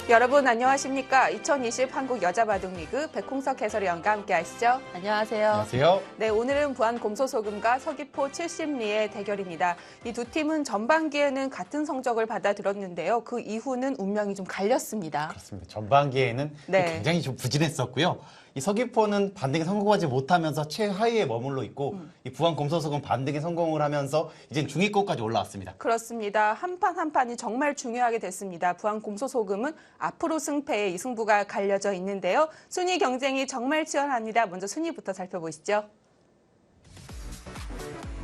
여러분 안녕하십니까? 2020 한국 여자바둑리그 백홍석 해설위원과 함께 하시죠. 안녕하세요. 안녕하세요. 네, 오늘은 부안 곰소소금과 서귀포 70리의 대결입니다. 이 두 팀은 전반기에는 같은 성적을 받아들었는데요. 그 이후는 운명이 좀 갈렸습니다. 그렇습니다. 전반기에는 굉장히 좀 부진했었고요. 이 서귀포는 반등에 성공하지 못하면서 최하위에 머물러 있고 이 부안 곰소소금 반등에 성공을 하면서 이젠 중위권까지 올라왔습니다. 그렇습니다. 한 판 한 판이 정말 중요하게 됐습니다. 부안 곰소소금은 앞으로 승패에 이 승부가 갈려져 있는데요. 순위 경쟁이 정말 치열합니다. 먼저 순위부터 살펴보시죠.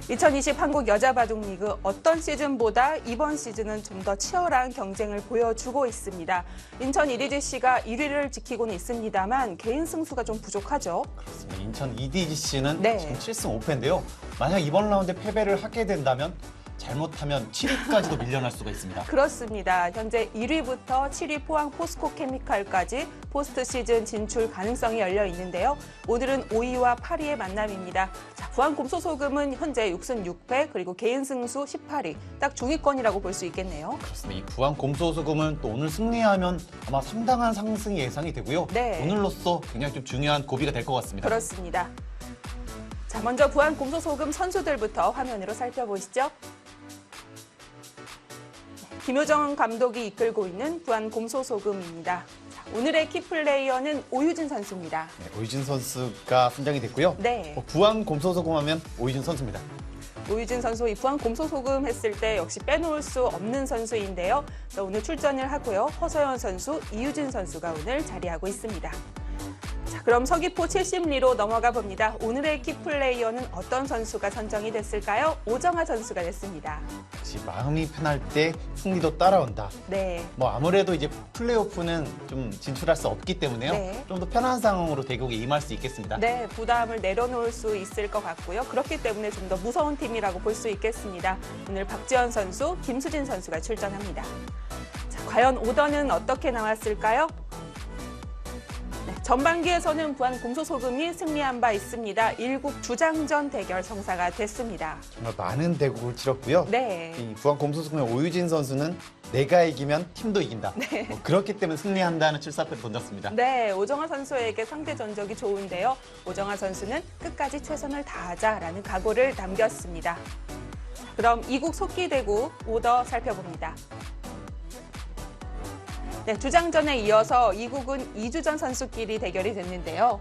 2020 한국 여자바둑리그 어떤 시즌보다 이번 시즌은 좀 더 치열한 경쟁을 보여주고 있습니다. 인천 EDGC가 1위를 지키고는 있습니다만 개인 승수가 좀 부족하죠. 그렇습니다. 인천 EDGC는 네. 지금 7승 5패인데요. 만약 이번 라운드에 패배를 하게 된다면 잘못하면 7위까지도 밀려날 수가 있습니다. 그렇습니다. 현재 1위부터 7위 포항 포스코 케미칼까지 포스트 시즌 진출 가능성이 열려 있는데요. 오늘은 5위와 8위의 만남입니다. 자, 부안 곰소소금은 현재 6승 6패 그리고 개인 승수 18위. 딱 중위권이라고 볼 수 있겠네요. 그렇습니다. 이 부안 곰소소금은 또 오늘 승리하면 아마 상당한 상승이 예상이 되고요. 네. 오늘로써 굉장히 좀 중요한 고비가 될 것 같습니다. 그렇습니다. 자, 먼저 부안 곰소소금 선수들부터 화면으로 살펴보시죠. 김효정 감독이 이끌고 있는 부안 곰소소금입니다. 자, 오늘의 키플레이어는 오유진 선수입니다. 네, 오유진 선수가 선정이 됐고요. 네. 부안 곰소소금 하면 오유진 선수입니다. 오유진 선수 이 부안 곰소소금 했을 때 역시 빼놓을 수 없는 선수인데요. 자, 오늘 출전을 하고요. 허서연 선수, 이유진 선수가 오늘 자리하고 있습니다. 자, 그럼 서귀포 70리로 넘어가 봅니다. 오늘의 키플레이어는 어떤 선수가 선정이 됐을까요? 오정아 선수가 됐습니다. 역시 마음이 편할 때 승리도 따라온다. 네. 뭐 아무래도 이제 플레이오프는 좀 진출할 수 없기 때문에요. 네. 좀 더 편한 상황으로 대국에 임할 수 있겠습니다. 네, 부담을 내려놓을 수 있을 것 같고요. 그렇기 때문에 좀 더 무서운 팀이라고 볼 수 있겠습니다. 오늘 박지현 선수, 김수진 선수가 출전합니다. 자, 과연 오더는 어떻게 나왔을까요? 네, 전반기에서는 부안 곰소소금이 승리한 바 있습니다. 1국 주장전 대결 성사가 됐습니다. 정말 많은 대국을 치렀고요. 네. 이 부안 곰소소금의 오유진 선수는 내가 이기면 팀도 이긴다. 뭐 그렇기 때문에 승리한다는 출사표를 던졌습니다. 네, 오정아 선수에게 상대 전적이 좋은데요. 오정아 선수는 끝까지 최선을 다하자라는 각오를 남겼습니다. 자, 그럼 2국 속기대국 오더 살펴봅니다. 네, 주장전에 이어서 2국은 이주전 선수끼리 대결이 됐는데요.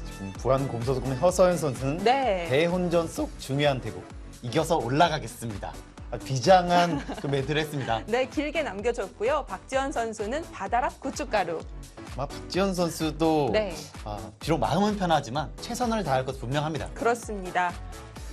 지금 부안 곰소소금의 허서연 선수는 네. 대혼전 속 중요한 대국 이겨서 올라가겠습니다. 비장한 그 멘트를 했습니다. 네, 길게 남겨줬고요. 박지원 선수는 바다락 고춧가루. 아마 박지현 선수도 네. 비록 마음은 편하지만 최선을 다할 것 분명합니다. 그렇습니다.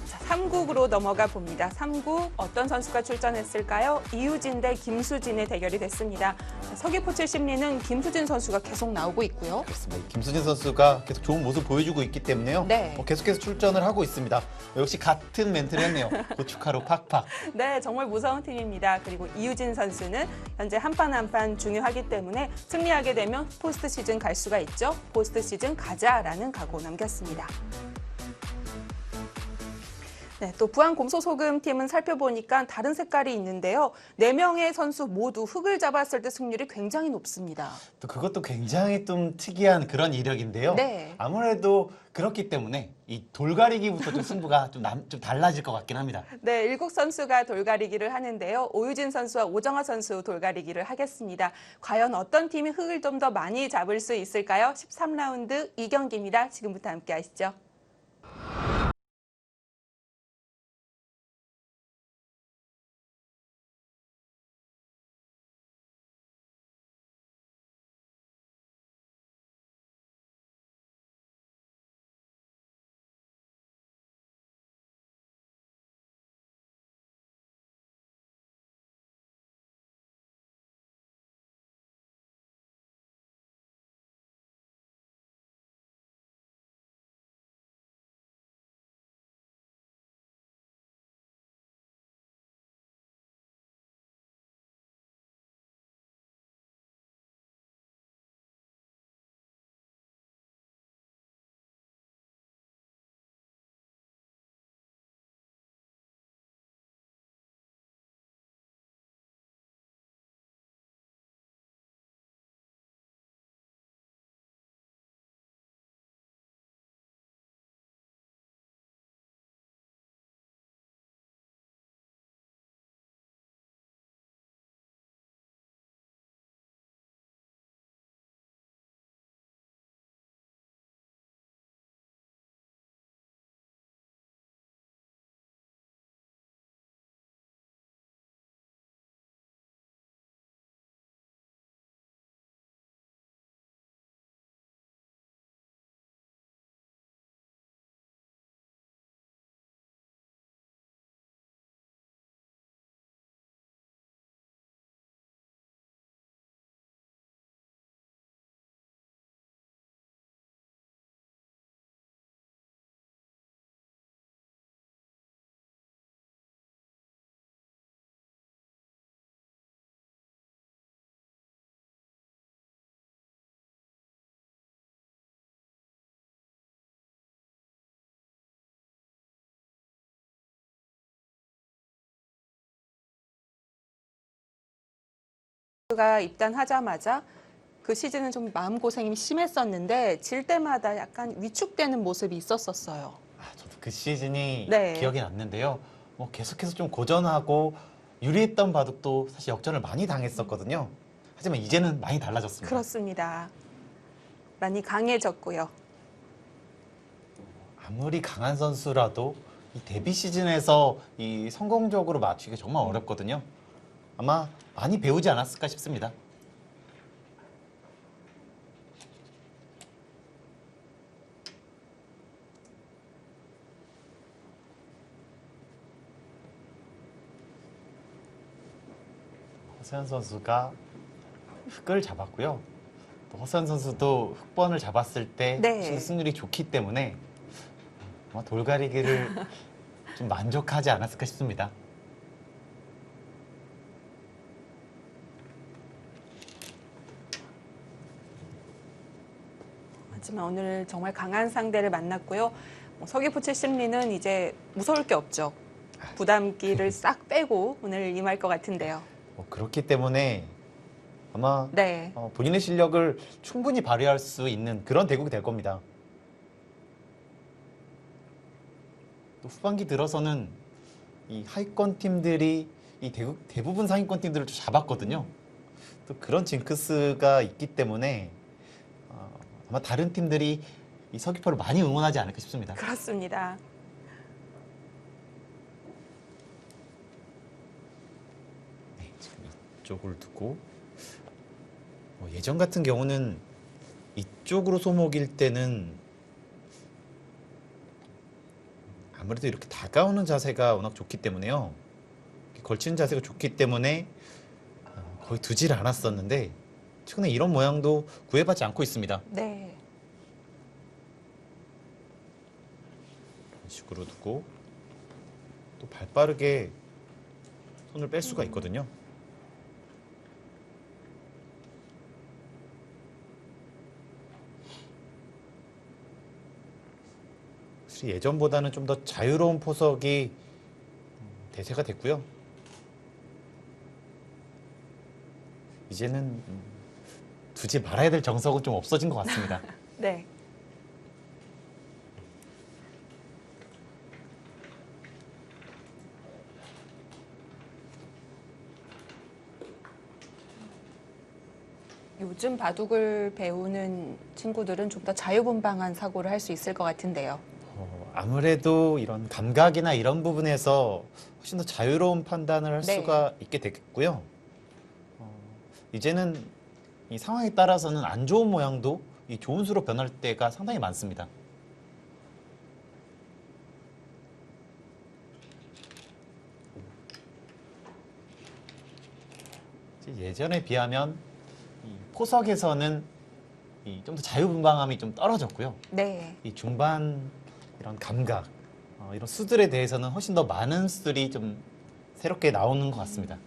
자, 3국으로 넘어가 봅니다. 3국 어떤 선수가 출전했을까요? 이유진 대 김수진의 대결이 됐습니다. 자, 서귀포 70리는 김수진 선수가 계속 나오고 있고요. 그렇습니다. 김수진 선수가 계속 좋은 모습 보여주고 있기 때문에요. 네. 계속해서 출전을 하고 있습니다. 역시 같은 멘트를 했네요. 고춧가루 팍팍. 네, 정말 무서운 팀입니다. 그리고 이유진 선수는 현재 한 판 한 판 중요하기 때문에 승리하게 되면 포스트 시즌 갈 수가 있죠. 포스트 시즌 가자라는 각오 남겼습니다. 네, 또 부안 곰소소금 팀은 살펴보니까 다른 색깔이 있는데요. 4명의 선수 모두 흙을 잡았을 때 승률이 굉장히 높습니다. 또 그것도 굉장히 좀 특이한 그런 이력인데요. 네. 아무래도 그렇기 때문에 이 돌가리기부터 좀 승부가 좀 달라질 것 같긴 합니다. 네, 7 선수가 돌가리기를 하는데요. 오유진 선수와 오정아 선수 돌가리기를 하겠습니다. 과연 어떤 팀이 흙을 좀 더 많이 잡을 수 있을까요? 13라운드 2경기입니다. 지금부터 함께 하시죠. 가 입단하자마자 그 시즌은 좀 마음고생이 심했었는데 질 때마다 약간 위축되는 모습이 있었어요. 저도 그 시즌이 네. 기억이 났는데요. 계속해서 좀 고전하고 유리했던 바둑도 사실 역전을 많이 당했었거든요. 하지만 이제는 많이 달라졌습니다. 그렇습니다. 많이 강해졌고요. 아무리 강한 선수라도 이 데뷔 시즌에서 이 성공적으로 맞추기가 정말 어렵거든요. 아마 많이 배우지 않았을까 싶습니다. 허세현 선수가 흑을 잡았고요. 또 허세현 선수도 흑번을 잡았을 때 네. 승률이 좋기 때문에 아마 돌가리기를 좀 만족하지 않았을까 싶습니다. 하지만 오늘 정말 강한 상대를 만났고요. 서귀포칠 심리는 이제 무서울 게 없죠. 부담기를 싹 빼고 오늘 임할 것 같은데요. 그렇기 때문에 아마 네. 본인의 실력을 충분히 발휘할 수 있는 그런 대국이 될 겁니다. 또 후반기 들어서는 이 하위권 팀들이 이 대부분 상위권 팀들을 좀 잡았거든요. 또 그런 징크스가 있기 때문에 아마 다른 팀들이 이 서귀포를 많이 응원하지 않을까 싶습니다. 그렇습니다. 네, 지금 이쪽을 두고 예전 같은 경우는 이쪽으로 소목일 때는 아무래도 이렇게 다가오는 자세가 워낙 좋기 때문에요. 이렇게 걸치는 자세가 좋기 때문에 거의 두질 않았었는데 최근에 이런 모양도 구애받지 않고 있습니다. 네. 이런 식으로 두고 또 발빠르게 손을 뺄 수가 있거든요. 확실히 예전보다는 좀 더 자유로운 포석이 대세가 됐고요. 이제는 두지 말아야 될 정석은 좀 없어진 것 같습니다. 네. 요즘 바둑을 배우는 친구들은 좀 더 자유분방한 사고를 할 수 있을 것 같은데요. 아무래도 이런 감각이나 이런 부분에서 훨씬 더 자유로운 판단을 할 네. 수가 있게 됐고요. 이제는 이 상황에 따라서는 안 좋은 모양도 이 좋은 수로 변할 때가 상당히 많습니다. 예전에 비하면 이 포석에서는 좀 더 자유분방함이 좀 떨어졌고요. 네. 이 중반 이런 감각, 이런 수들에 대해서는 훨씬 더 많은 수들이 좀 새롭게 나오는 것 같습니다.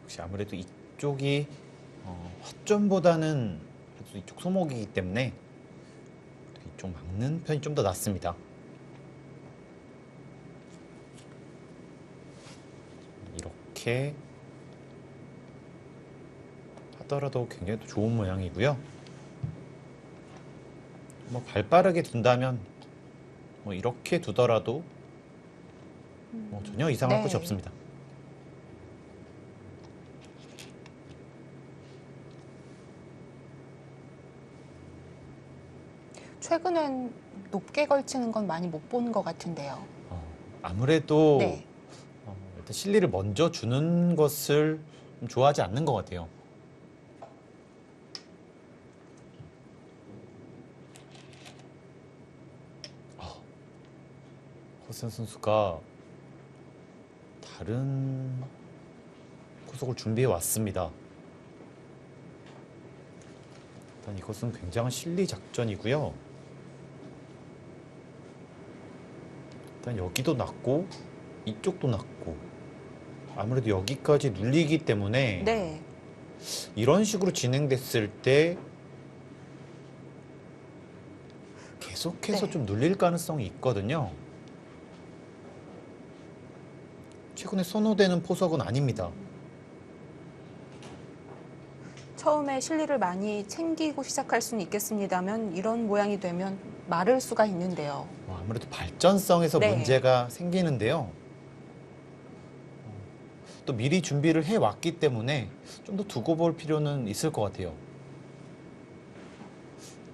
역시 아무래도 이쪽이 헛점보다는 그래도 이쪽 소목이기 때문에 이쪽 막는 편이 좀 더 낫습니다. 이렇게 하더라도 굉장히 또 좋은 모양이고요. 발 빠르게 둔다면 이렇게 두더라도 전혀 이상할 네. 것이 없습니다. 최근엔 높게 걸치는 건 많이 못 보는 것 같은데요. 아무래도 네. 일단 실리를 먼저 주는 것을 좀 좋아하지 않는 것 같아요. 허세현 선수가 다른 포석을 준비해 왔습니다. 일단 이것은 굉장한 실리 작전이고요. 일단 여기도 났고 이쪽도 낮고 아무래도 여기까지 눌리기 때문에 네. 이런 식으로 진행됐을 때 계속해서 네. 좀 눌릴 가능성이 있거든요. 최근에 선호되는 포석은 아닙니다. 처음에 실리를 많이 챙기고 시작할 수는 있겠습니다만 이런 모양이 되면 마를 수가 있는데요. 아무래도 발전성에서 네. 문제가 생기는데요. 또 미리 준비를 해왔기 때문에 좀 더 두고 볼 필요는 있을 것 같아요.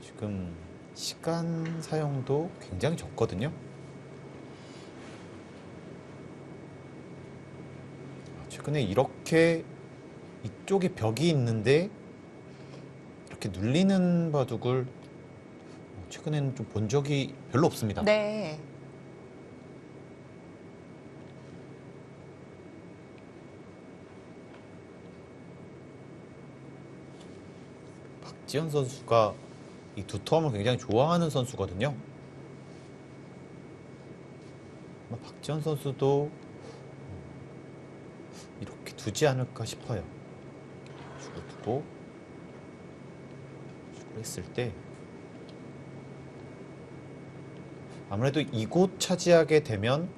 지금 시간 사용도 굉장히 적거든요. 최근에 이렇게 이쪽에 벽이 있는데 이렇게 눌리는 바둑을 최근에는 좀 본 적이 별로 없습니다. 네. 박지현 선수가 이 두텀을 굉장히 좋아하는 선수거든요. 박지현 선수도 이렇게 두지 않을까 싶어요. 식으로 두고 식으로 했을 때 아무래도 이곳 차지하게 되면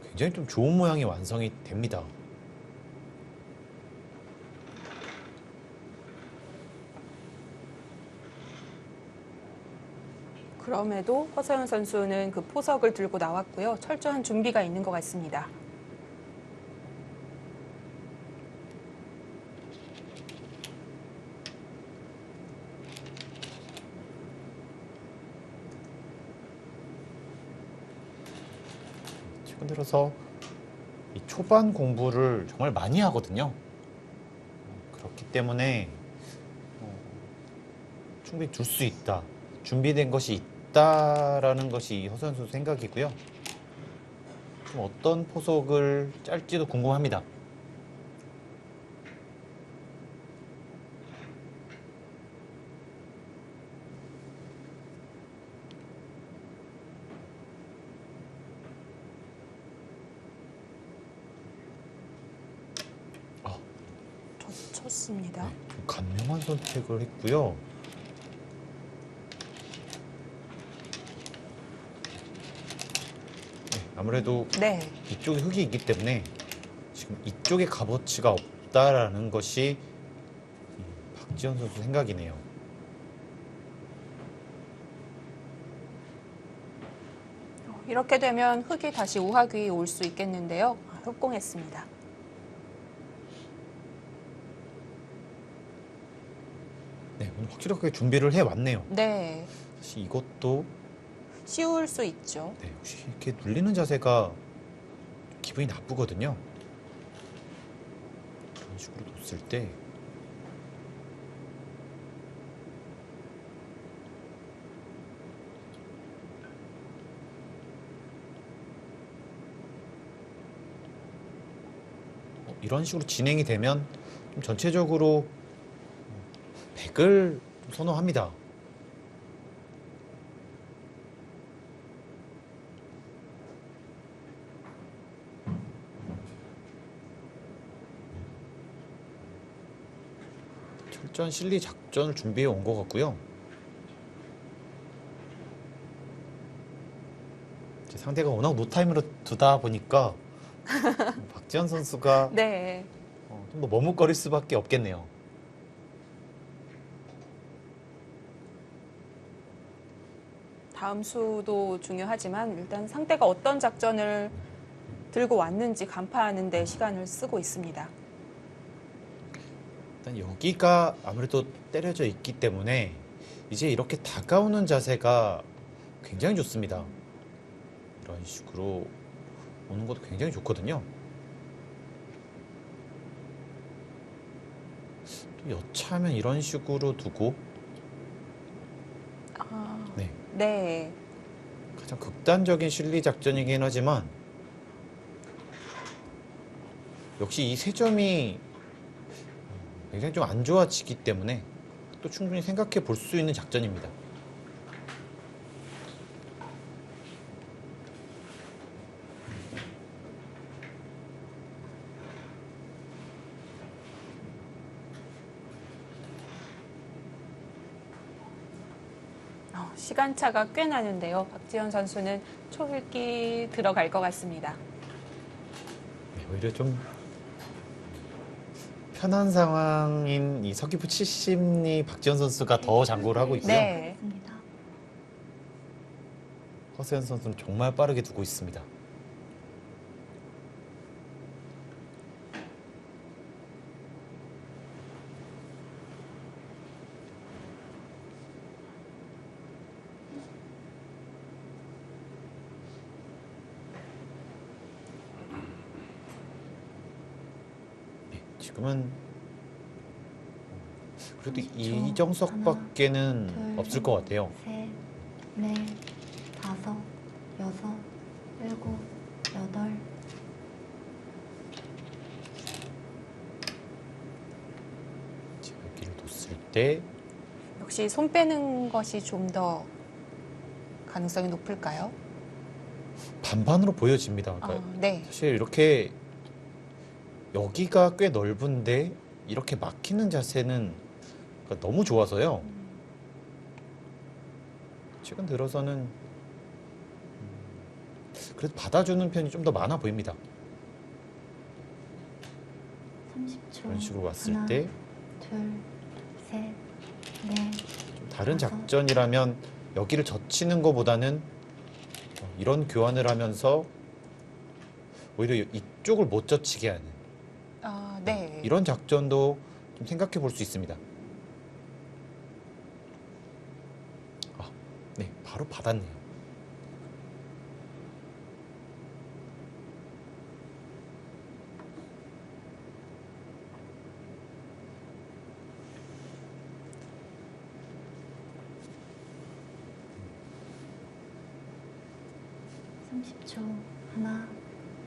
굉장히 좀 좋은 모양이 완성이 됩니다. 그럼에도 허서연 선수는 그 포석을 들고 나왔고요. 철저한 준비가 있는 것 같습니다. 최근 들어서 이 초반 공부를 정말 많이 하거든요. 그렇기 때문에 충분히 둘 수 있다. 준비된 것이 있다라는 것이 허서연 선수 생각이고요. 좀 어떤 포석을 짤지도 궁금합니다. 쳤습니다. 네, 좀 간명한 선택을 했고요. 네, 아무래도 네. 이쪽에 흙이 있기 때문에 지금 이쪽에 값어치가 없다라는 것이 박지현 선수 생각이네요. 이렇게 되면 흙이 다시 우하귀에 올 수 있겠는데요. 흑공했습니다. 네, 오늘 확실하게 준비를 해왔네요. 네. 사실 이것도 쉬울 수 있죠. 네, 혹시 이렇게 눌리는 자세가 기분이 나쁘거든요. 이런 식으로 뒀을 때 이런 식으로 진행이 되면 좀 전체적으로 100을 선호합니다. 철저한 실리 작전을 준비해 온 것 같고요. 상대가 워낙 노타임으로 두다 보니까 박지현 선수가 네. 좀 더 머뭇거릴 수밖에 없겠네요. 다음 수도 중요하지만 일단 상대가 어떤 작전을 들고 왔는지 간파하는 데 시간을 쓰고 있습니다. 일단 여기가 아무래도 때려져 있기 때문에 이제 이렇게 다가오는 자세가 굉장히 좋습니다. 이런 식으로 오는 것도 굉장히 좋거든요. 또 여차하면 이런 식으로 두고 네, 네. 가장 극단적인 실리 작전이긴 하지만 역시 이 세 점이 굉장히 좀 안 좋아지기 때문에 또 충분히 생각해 볼 수 있는 작전입니다. 시간차가 꽤 나는데요. 박지현 선수는 초읽기 들어갈 것 같습니다. 네, 오히려 좀 편한 상황인 이 서귀포 70리 박지현 선수가 더 장구를 하고 있고요. 네. 허세현 선수는 정말 빠르게 두고 있습니다. 네, 지금은 그래도 이정석밖에는 없을 것 같아요. 셋, 넷, 다섯, 여섯, 일곱, 여덟. 지금 여기를 뒀을 때 역시 손 빼는 것이 좀 더 가능성이 높을까요? 반반으로 보여집니다. 그러니까 네. 사실 이렇게 여기가 꽤 넓은데 이렇게 막히는 자세는 그러니까 너무 좋아서요. 최근 들어서는 그래도 받아주는 편이 좀 더 많아 보입니다. 30초. 이런 식으로 왔을 하나, 때 둘, 셋, 넷. 좀 다른 작전이라면 여기를 젖히는 것보다는 이런 교환을 하면서 오히려 이쪽을 못 젖히게 하는 네. 이런 작전도 좀 생각해 볼 수 있습니다. 네, 바로 받았네요. 초 하나,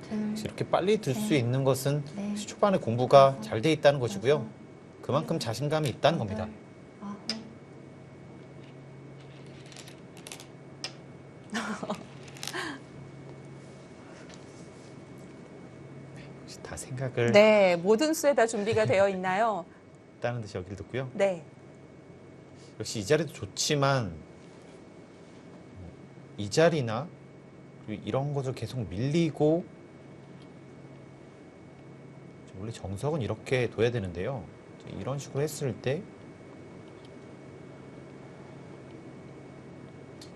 둘, 이렇게 빨리 들 수 네. 있는 것은 네. 초반에 공부가 다섯, 잘 돼 있다는 것이고요. 여섯, 그만큼 일곱, 자신감이 있다는 겁니다. 여덟, 아홉. 혹시 다 생각을 네, 모든 수에 다 준비가 되어 있나요? 했다는 듯이 여기를 듣고요. 네. 역시 이 자리도 좋지만 이 자리나 그리고 이런 것을 계속 밀리고 원래 정석은 이렇게 둬야 되는데요. 이런 식으로 했을 때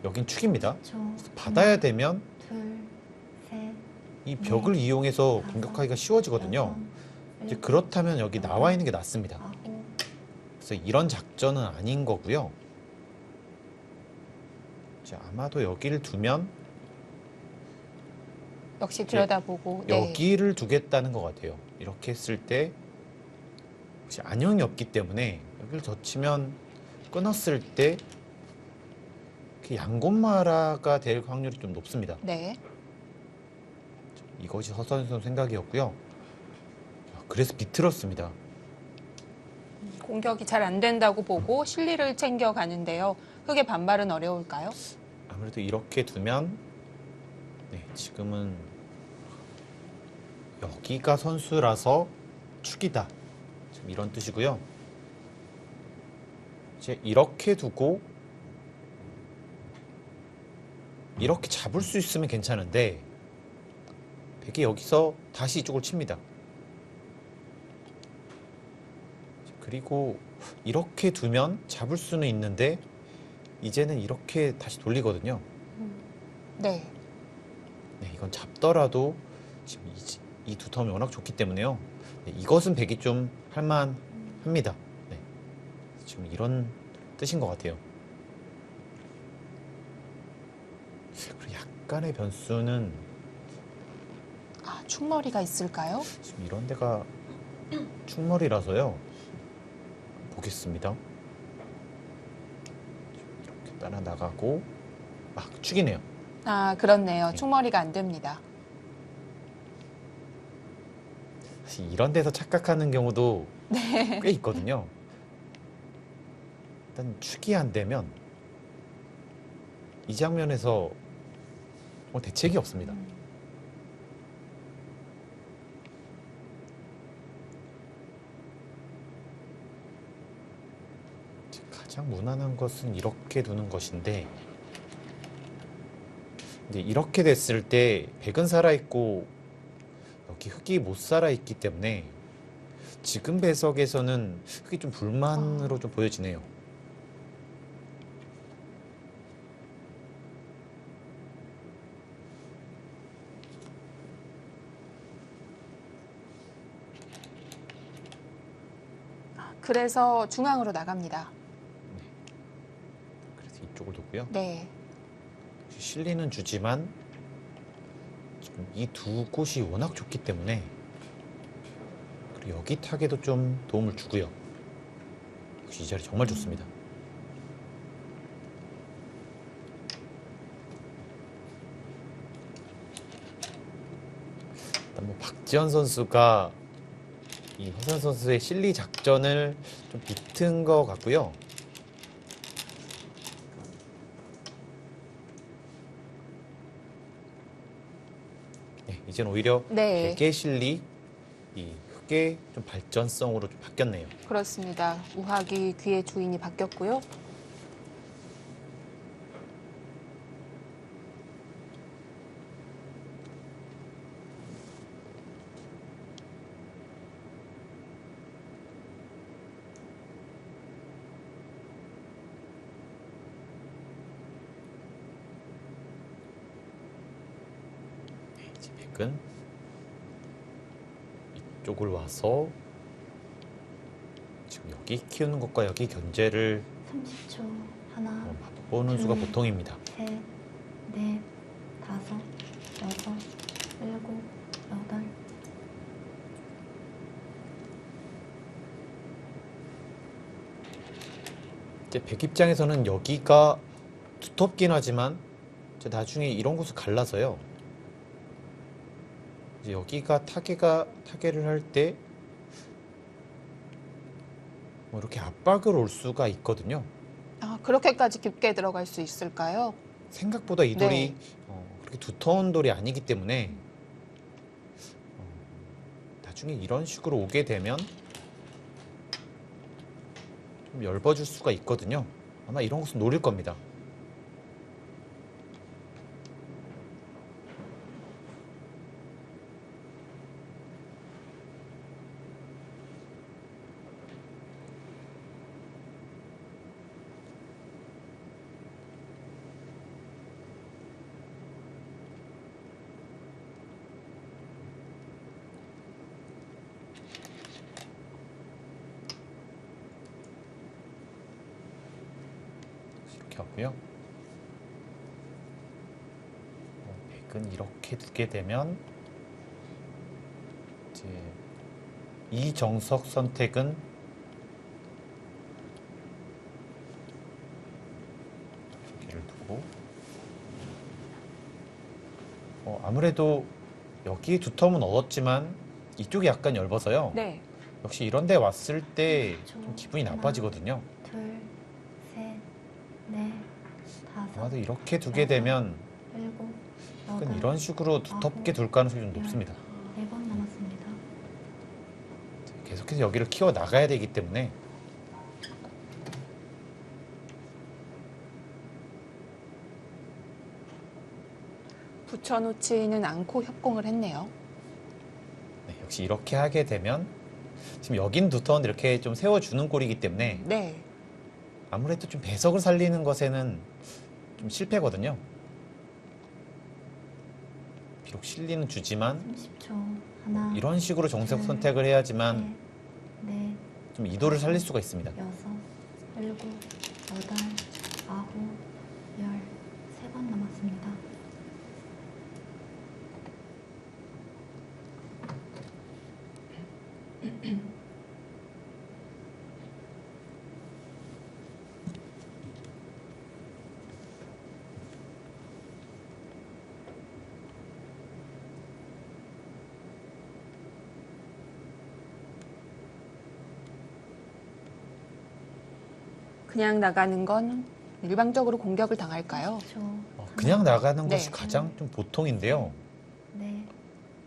여긴 축입니다. 초 받아야 되면 둘, 셋, 이 벽을 이용해서 다섯, 공격하기가 쉬워지거든요. 여섯, 이제 일곱, 그렇다면 여기 나와 있는 게 낫습니다. 아홉. 그래서 이런 작전은 아닌 거고요. 이제 아마도 여기를 두면 역시 들여다보고. 네. 여기를 두겠다는 것 같아요. 이렇게 했을 때 혹시 안형이 없기 때문에 여기를 젖히면 끊었을 때 양곤마라가 될 확률이 좀 높습니다. 네. 이것이 허선 선수 생각이었고요. 그래서 비틀었습니다. 공격이 잘 안 된다고 보고 실리를 챙겨가는데요. 흙의 반발은 어려울까요? 아무래도 이렇게 두면 네, 지금은 여기가 선수라서 축이다. 지금 이런 뜻이고요. 이제 이렇게 두고 이렇게 잡을 수 있으면 괜찮은데 백이 여기서 다시 이쪽을 칩니다. 그리고 이렇게 두면 잡을 수는 있는데 이제는 이렇게 다시 돌리거든요. 네. 네, 이건 잡더라도 지금 이 두 텀이 워낙 좋기 때문에요. 네, 이것은 백이 좀 할만합니다. 네, 지금 이런 뜻인 것 같아요. 그리고 약간의 변수는 충머리가 있을까요? 지금 이런 데가 충머리라서요. 보겠습니다. 이렇게 따라 나가고 축이네요. 그렇네요. 충머리가 안 됩니다. 사실 이런 데서 착각하는 경우도 꽤 있거든요. 일단 축이 안 되면 이 장면에서 대책이 없습니다. 가장 무난한 것은 이렇게 두는 것인데, 이제 이렇게 됐을 때 백은 살아있고 여기 흑이 못 살아있기 때문에 지금 배석에서는 흑이 좀 불만으로 좀 보여지네요. 그래서 중앙으로 나갑니다. 그래서 이쪽을 두고요. 네. 실리는 주지만 지금 이 두 곳이 워낙 좋기 때문에, 그리고 여기 타게도 좀 도움을 주고요. 역시 이 자리 정말 좋습니다. 일단 뭐 박지현 선수가 이 허선 선수의 실리 작전을 좀 비튼 것 같고요. 네, 이제는 오히려 네. 백의 실리, 이 흑의 좀 발전성으로 좀 바뀌었네요. 그렇습니다. 우학이 귀의 주인이 바뀌었고요. 이제 백은 이쪽을 와서 지금 여기 키우는 것과 여기 견제를 30초. 하나, 맛보는 수가 보통입니다. 셋, 넷, 다섯, 여섯, 일곱, 여덟. 이제 백 입장에서는 여기가 두텁긴 하지만 이제 나중에 이런 곳을 갈라서요. 이제 여기가 타개를 할 때 뭐 이렇게 압박을 올 수가 있거든요. 아, 그렇게까지 깊게 들어갈 수 있을까요? 생각보다 이 돌이 네. 그렇게 두터운 돌이 아니기 때문에 나중에 이런 식으로 오게 되면 좀 얇아질 수가 있거든요. 아마 이런 곳은 노릴 겁니다. 이렇게 하고요. 백은 이렇게 두게 되면 이제 이정석 선택은 여기를 두고 아무래도 여기 두텀은 얻었지만 이쪽이 약간 얇아서요. 네. 역시 이런 데 왔을 때 좀 기분이 나빠지거든요. 둘, 셋, 넷, 다섯, 아마도 이렇게 두게 되면 일곱, 약간 여덟, 이런 식으로 두텁게 둘 가능성이 좀 높습니다. 4번 남았습니다. 계속해서 여기를 키워 나가야 되기 때문에 붙여놓지는 않고 협공을 했네요. 네, 역시 이렇게 하게 되면 지금 여긴 두터운데 이렇게 좀 세워주는 꼴이기 때문에 네. 아무래도 좀 배석을 살리는 것에는 좀 실패거든요. 비록 실리는 주지만 30초. 하나, 이런 식으로 정석 선택을 해야지만 셋, 넷, 좀 이도를 살릴 수가 있습니다. 여섯, 일곱, 여덟, 아홉, 열. 3번 남았습니다. 그냥 나가는 건 일방적으로 공격을 당할까요? 10초. 그냥 나가는 네. 것이 가장 좀 보통인데요. 넷,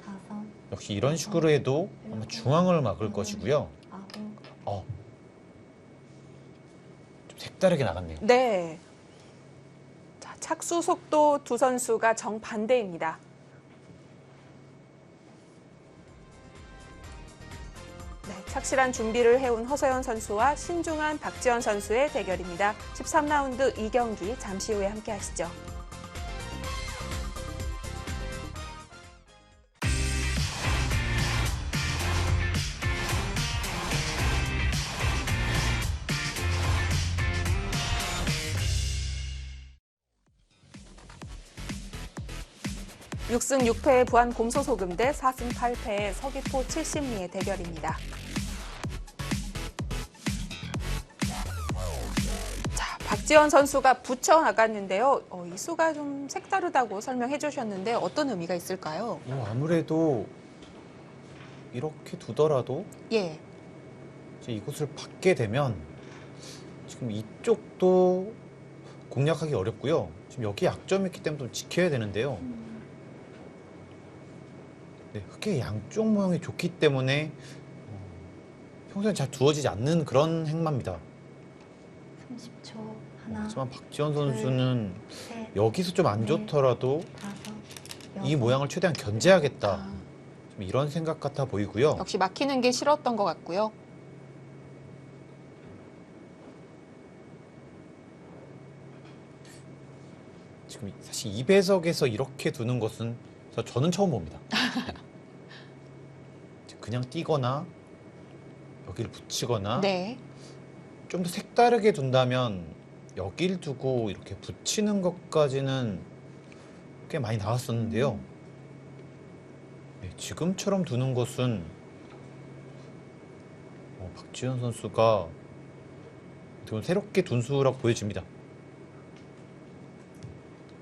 다섯, 역시 이런 식으로 해도 아마 중앙을 막을 것이고요. 아홉, 어, 색다르게 나갔네요. 네. 자, 착수 속도 두 선수가 정반대입니다. 네, 착실한 준비를 해온 허서연 선수와 신중한 박지원 선수의 대결입니다. 13라운드 2경기 잠시 후에 함께 하시죠. 육승 6패의 부안 곰소소금 대 4승 8패의 서귀포 70리의 대결입니다. 자, 박지원 선수가 붙여 나갔는데요. 이 수가 좀 색다르다고 설명해 주셨는데 어떤 의미가 있을까요? 아무래도 이렇게 두더라도 예. 이제 이곳을 받게 되면 지금 이쪽도 공략하기 어렵고요. 지금 여기 약점이 있기 때문에 좀 지켜야 되는데요. 네, 흙의 양쪽 모양이 좋기 때문에 평소에 잘 두어지지 않는 그런 행마입니다. 30초. 하나, 하지만 박지원 선수는 셋, 여기서 좀 안 네. 좋더라도 다섯, 이 여섯. 모양을 최대한 견제하겠다. 아, 좀 이런 생각 같아 보이고요. 역시 막히는 게 싫었던 것 같고요. 지금 사실 2배석에서 이렇게 두는 것은 저는 처음 봅니다. 그냥 띄거나 여기를 붙이거나 네. 좀 더 색다르게 둔다면 여길 두고 이렇게 붙이는 것까지는 꽤 많이 나왔었는데요. 네, 지금처럼 두는 것은 박지현 선수가 좀 새롭게 둔 수라고 보여집니다.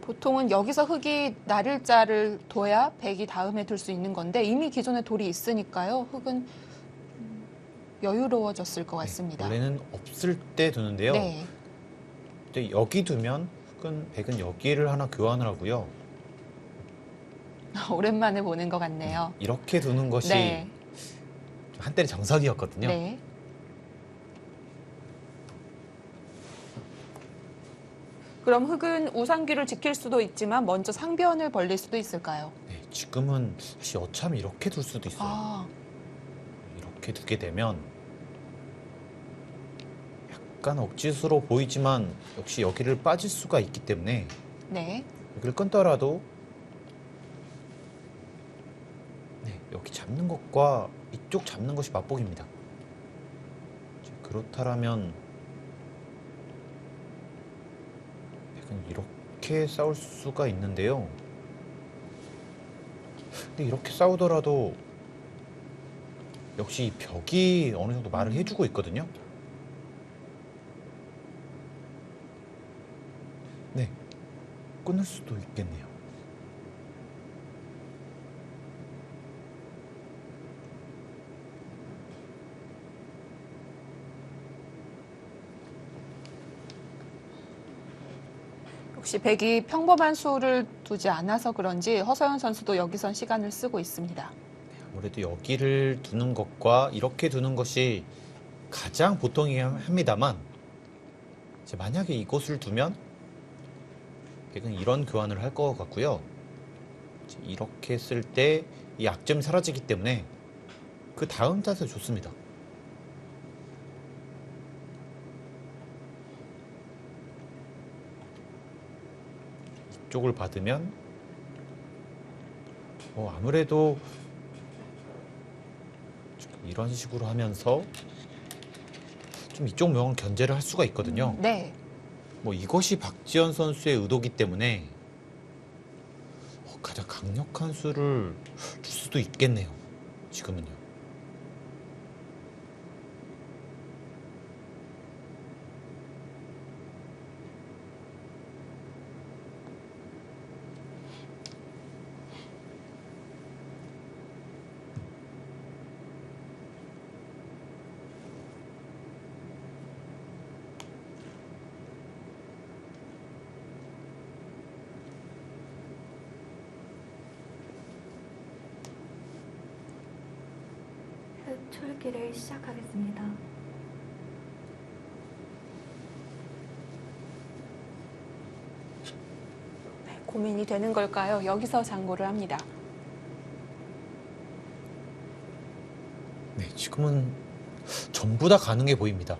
보통은 여기서 흙이 나를 자를 둬야 백이 다음에 둘 수 있는 건데 이미 기존에 돌이 있으니까요. 흙은 여유로워졌을 것 같습니다. 원래는 없을 때 두는데요. 네. 근데 여기 두면 흙은 백은 여기를 하나 교환을 하고요. 오랜만에 보는 것 같네요. 이렇게 두는 것이 네. 한때는 정석이었거든요. 네. 그럼 흙은 우상귀를 지킬 수도 있지만 먼저 상변을 벌릴 수도 있을까요? 네, 지금은 사실 여차하면 이렇게 둘 수도 있어요. 아, 이렇게 두게 되면 약간 억지스러워 보이지만 역시 여기를 빠질 수가 있기 때문에 네. 여기를 끊더라도 네, 여기 잡는 것과 이쪽 잡는 것이 맞복입니다. 그렇다면 백은 이렇게 싸울 수가 있는데요. 근데 이렇게 싸우더라도 역시 이 벽이 어느 정도 말을 해주고 있거든요. 네, 끊을 수도 있겠네요. 역시 백이 평범한 수를 두지 않아서 그런지 허서연 선수도 여기선 시간을 쓰고 있습니다. 아무래도 여기를 두는 것과 이렇게 두는 것이 가장 보통이긴 합니다만 이제 만약에 이곳을 두면 백은 이런 교환을 할 것 같고요. 이제 이렇게 했을 때 이 약점이 사라지기 때문에 그 다음 탓에 좋습니다. 이쪽을 받으면 아무래도 이런 식으로 하면서 좀 이쪽 모양을 견제를 할 수가 있거든요. 네. 이것이 박지현 선수의 의도기 때문에 가장 강력한 수를 줄 수도 있겠네요. 지금은요. 흙 출기를 시작하겠습니다. 고민이 되는 걸까요? 여기서 장고를 합니다. 네, 지금은 전부 다 가능해 보입니다.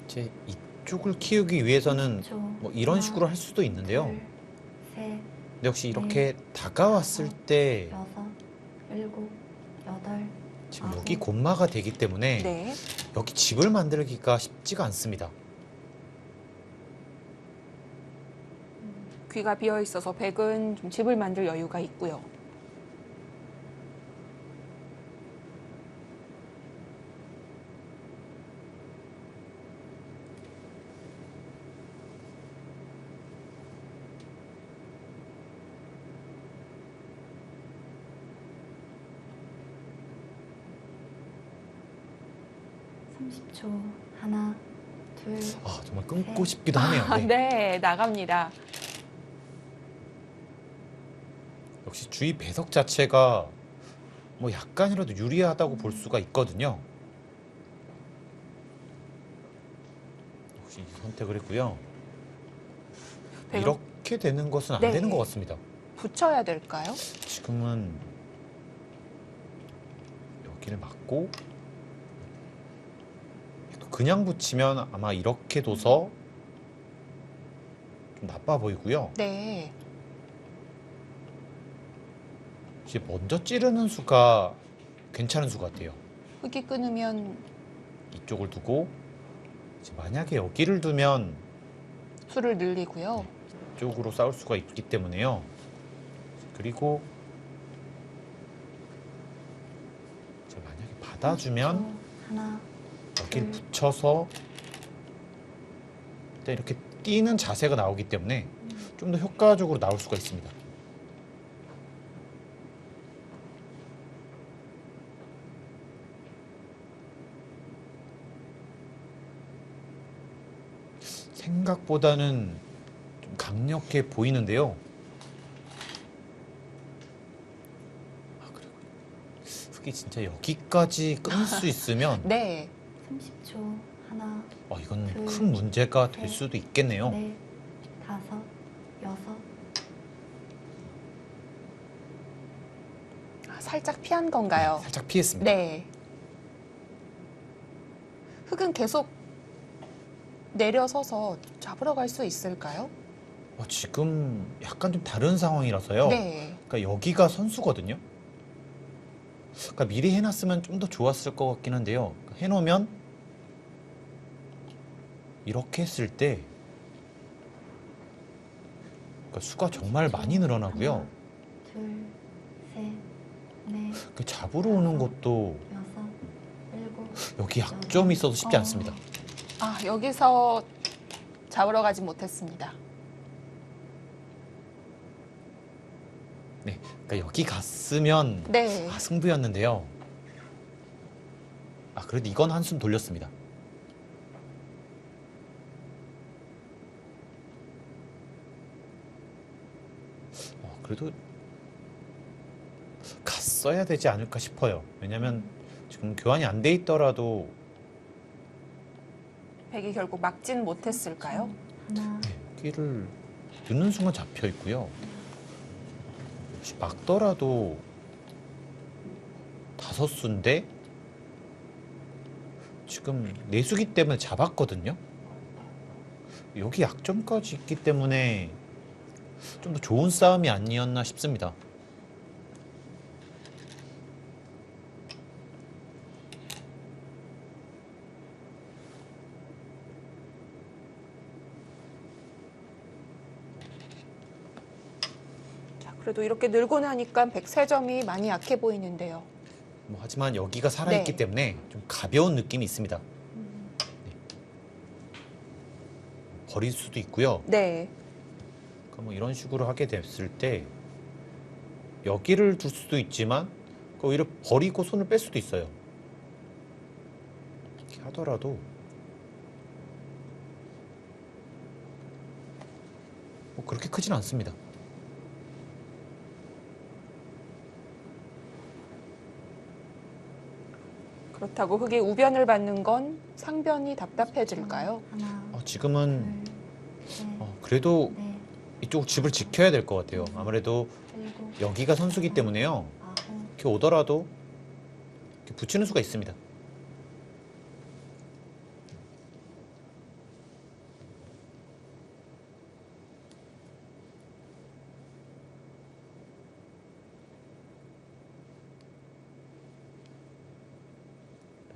이제 이쪽을 키우기 위해서는 30초. 뭐 이런 하나, 식으로 할 수도 있는데요. 둘, 셋, 근데 역시 이렇게 다가왔을 때 여섯, 일곱, 여덟. 지금 아홉. 여기 곤마가 되기 때문에 네. 여기 집을 만들기가 쉽지가 않습니다. 귀가 비어 있어서 백은 좀 집을 만들 여유가 있고요. 삼십 초. 하나, 둘, 아, 정말 끊고 네. 싶기도 하네요. 아, 네. 네, 나갑니다. 역시 주위 배석 자체가 뭐 약간이라도 유리하다고 볼 수가 있거든요. 역시 이 선택을 했고요. 배석- 이렇게 되는 것은 안 네. 되는 것 같습니다. 붙여야 될까요? 지금은 여기를 막고 그냥 붙이면 아마 이렇게 둬서 좀 나빠 보이고요. 네. 이제 먼저 찌르는 수가 괜찮은 수 같아요. 흙이 끊으면 이쪽을 두고 이제 만약에 여기를 두면 수를 늘리고요. 이쪽으로 싸울 수가 있기 때문에요. 그리고 이제 만약에 받아주면 30초. 하나, 여기를 붙여서 일단 이렇게 뛰는 자세가 나오기 때문에 좀 더 효과적으로 나올 수가 있습니다. 생각보다는 좀 강력해 보이는데요. 아, 그리고 흙이 진짜 여기까지 끊을 수 있으면 네. 30초. 하나, 이건 둘, 큰 문제가 될 셋, 수도 있겠네요. 넷, 다섯, 여섯. 아, 살짝 피한 건가요? 살짝 피했습니다. 네. 흙은 계속 내려서서 잡으러 갈 수 있을까요? 지금 약간 좀 다른 상황이라서요. 네. 그러니까 여기가 선수거든요. 그러니까 미리 해놨으면 좀 더 좋았을 것 같긴 한데요. 해놓으면 이렇게 했을 때 그러니까 수가 정말 많이 늘어나고요. 하나, 둘, 셋, 넷, 그 잡으러 오는 것도 여섯, 일곱. 여기 약점이 있어서 쉽지 어. 않습니다. 아, 여기서 잡으러 가지 못했습니다. 네, 그러니까 여기 갔으면 네. 승부였는데요. 그래도 이건 한숨 돌렸습니다. 그래도 갔어야 되지 않을까 싶어요. 왜냐면 지금 교환이 안 돼 있더라도 백이 결국 막진 못했을까요? 하나, 여기를 넣는 순간 잡혀 있고요. 혹시 막더라도 다섯 수인데 지금 내수기 때문에 잡았거든요. 여기 약점까지 있기 때문에 좀 더 좋은 싸움이 아니었나 싶습니다. 자, 그래도 이렇게 늘고 나니까 103점이 많이 약해 보이는데요. 하지만 여기가 살아있기 네. 때문에 좀 가벼운 느낌이 있습니다. 버릴 수도 있고요. 네. 그러니까 이런 식으로 하게 됐을 때 여기를 둘 수도 있지만 오히려 버리고 손을 뺄 수도 있어요. 이렇게 하더라도 그렇게 크진 않습니다. 그렇다고 흙이 우변을 받는 건 상변이 답답해질까요? 하나, 지금은 둘, 셋, 그래도 넷, 이쪽 집을 지켜야 될 것 같아요. 아무래도 일곱, 여기가 선수기 때문에요. 아홉, 이렇게 오더라도 이렇게 붙이는 수가 있습니다.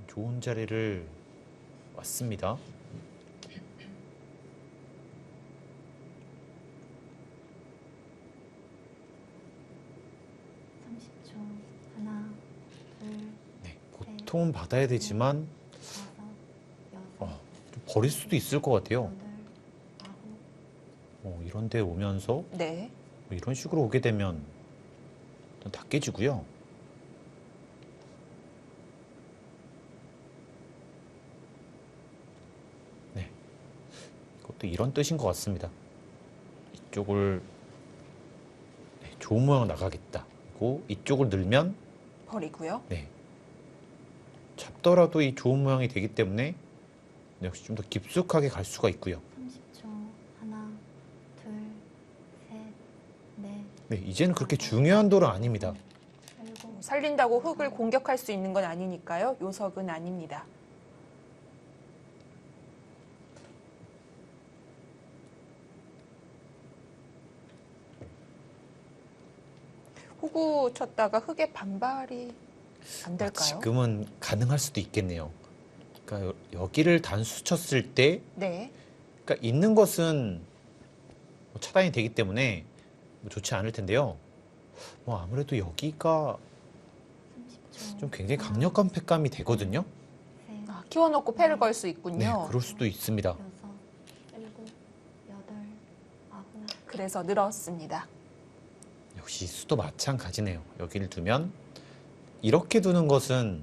좋은 자리를 왔습니다. 삼십 초 하나, 둘, 네, 보통은 받아야 되지만 다섯, 여섯, 좀 버릴 수도 있을 것 같아요. 여덟, 아홉, 이런 데 오면서 네. 이런 식으로 오게 되면 일단 다 깨지고요. 네, 이것도 이런 뜻인 것 같습니다. 이쪽을 좋은 모양 나가겠다. 그리고 이쪽을 늘면 버리고요. 잡더라도 이 좋은 모양이 되기 때문에 역시 좀 더 깊숙하게 갈 수가 있고요. 30초 하나, 둘, 셋, 넷, 네, 이제는 그렇게 중요한 돌은 아닙니다. 일곱, 살린다고 흙을 공격할 수 있는 건 아니니까요. 요석은 아닙니다. 호구 쳤다가 흙에 반발이 안 될까요? 지금은 가능할 수도 있겠네요. 그러니까 여기를 단수 쳤을 때, 네. 그러니까 있는 것은 뭐 차단이 되기 때문에 뭐 좋지 않을 텐데요. 아무래도 여기가 30초 좀 굉장히 강력한 패감이 되거든요. 셋, 아, 키워놓고 패를 걸 수 네, 있군요. 그럴 수도 있습니다. 여섯, 일곱, 여덟, 아홉, 그래서 늘었습니다. 역시 수도 마찬가지네요. 여기를 두면 이렇게 두는 것은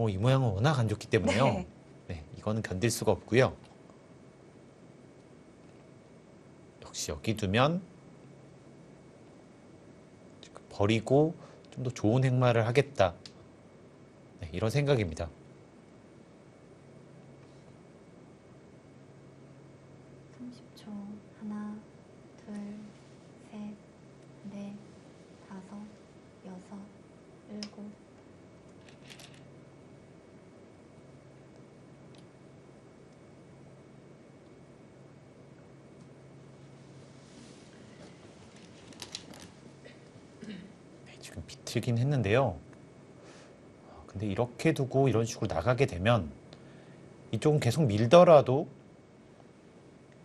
이 모양은 워낙 안 좋기 때문에요. 네. 네, 이거는 견딜 수가 없고요. 역시 여기 두면 버리고 좀 더 좋은 행마를 하겠다. 네, 이런 생각입니다. 30초 하나, 둘, 셋, 넷, 다섯, 여섯, 일곱, 네, 지금 비틀긴 했는데요. 근데 이렇게 두고 이런 식으로 나가게 되면 이쪽은 계속 밀더라도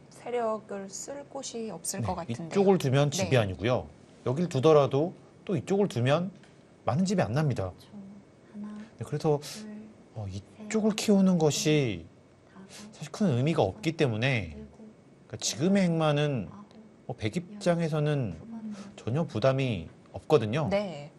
세력을 쓸 곳이 없을 네, 것 같은데. 이쪽을 두면 집이 네. 아니고요. 여길 두더라도 또 이쪽을 두면 많은 집이 안 납니다. 초 하나, 네, 그래서 둘, 이쪽을 키우는 것이 다섯, 사실 큰 의미가 없기 때문에 일곱, 그러니까 지금의 행마는 아홉, 백 입장에서는 두 번, 전혀 부담이 없거든요. 네.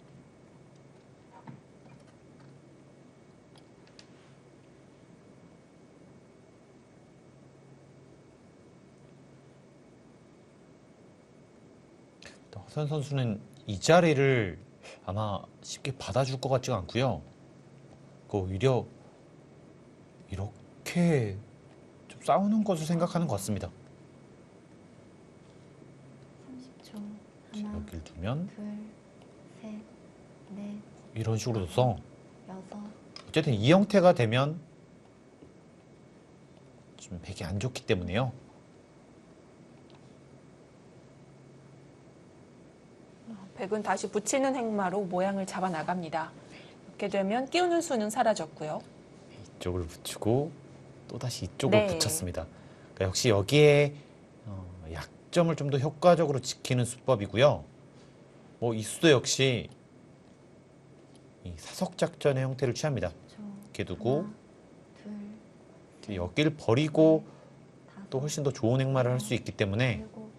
허선 선수는 이 자리를 아마 쉽게 받아줄 것 같지가 않고요. 오히려 이렇게 좀 싸우는 것을 생각하는 것 같습니다. 30초 하나, 여기를 두면 둘, 셋, 넷, 이런 식으로 둬서 여섯, 어쨌든 이 형태가 되면 좀 백이 안 좋기 때문에요. 백은 다시 붙이는 행마로 모양을 잡아 나갑니다. 이렇게 되면 끼우는 수는 사라졌고요. 이쪽을 붙이고 또 다시 이쪽을 네. 붙였습니다. 그러니까 역시 여기에 약점을 좀 더 효과적으로 지키는 수법이고요. 이 수도 역시 이 사석 작전의 형태를 취합니다. 초 이렇게 두고 하나, 둘, 여기를 버리고 다섯, 또 훨씬 더 좋은 행마를 할 수 있기 때문에 일곱,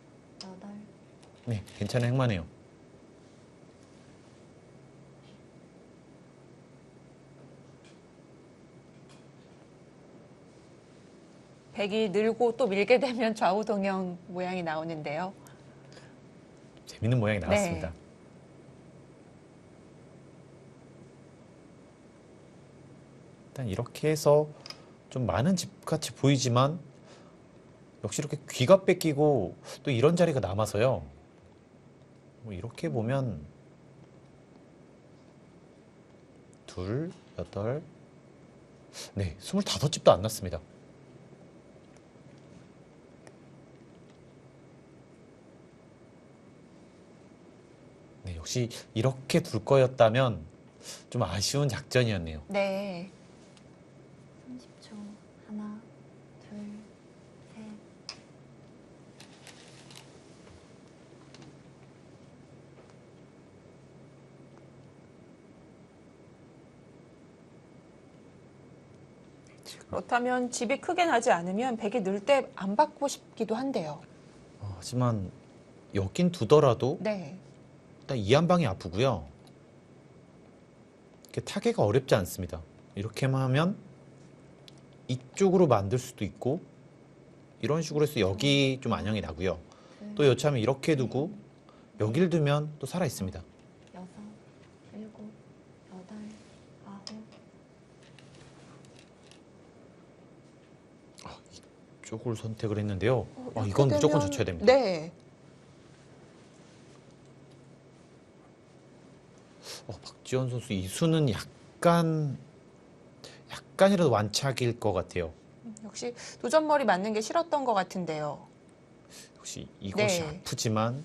여덟, 네, 괜찮은 행마네요. 백이 늘고 또 밀게 되면 좌우동형 모양이 나오는데요. 재밌는 모양이 나왔습니다. 일단 이렇게 해서 좀 많은 집같이 보이지만 역시 이렇게 귀가 뺏기고 또 이런 자리가 남아서요. 뭐 이렇게 보면 둘, 여덟, 네, 25집도 안 났습니다. 네, 역시 이렇게 둘 거였다면 좀 아쉬운 작전이었네요. 네. 30초. 하나, 둘, 셋. 그렇다면 집이 크게 나지 않으면 백이 늘 때 안 받고 싶기도 한데요. 하지만 여긴 두더라도 네. 일단 이 한 방이 아프고요. 이렇게 타개가 어렵지 않습니다. 이렇게만 하면 이쪽으로 만들 수도 있고 이런 식으로 해서 여기 좀 안녕이 나고요. 둘, 또 여차하면 이렇게 두고 여길 두면 또 살아 있습니다. 여섯, 일곱, 여덟, 아홉. 이쪽을 선택을 했는데요. 이렇게 이건 무조건 되면- 젖혀야 됩니다. 네. 박지원 선수 이 수는 약간이라도 완착일 것 같아요. 역시 도전머리 맞는 게 싫었던 것 같은데요. 역시 이것이 네. 아프지만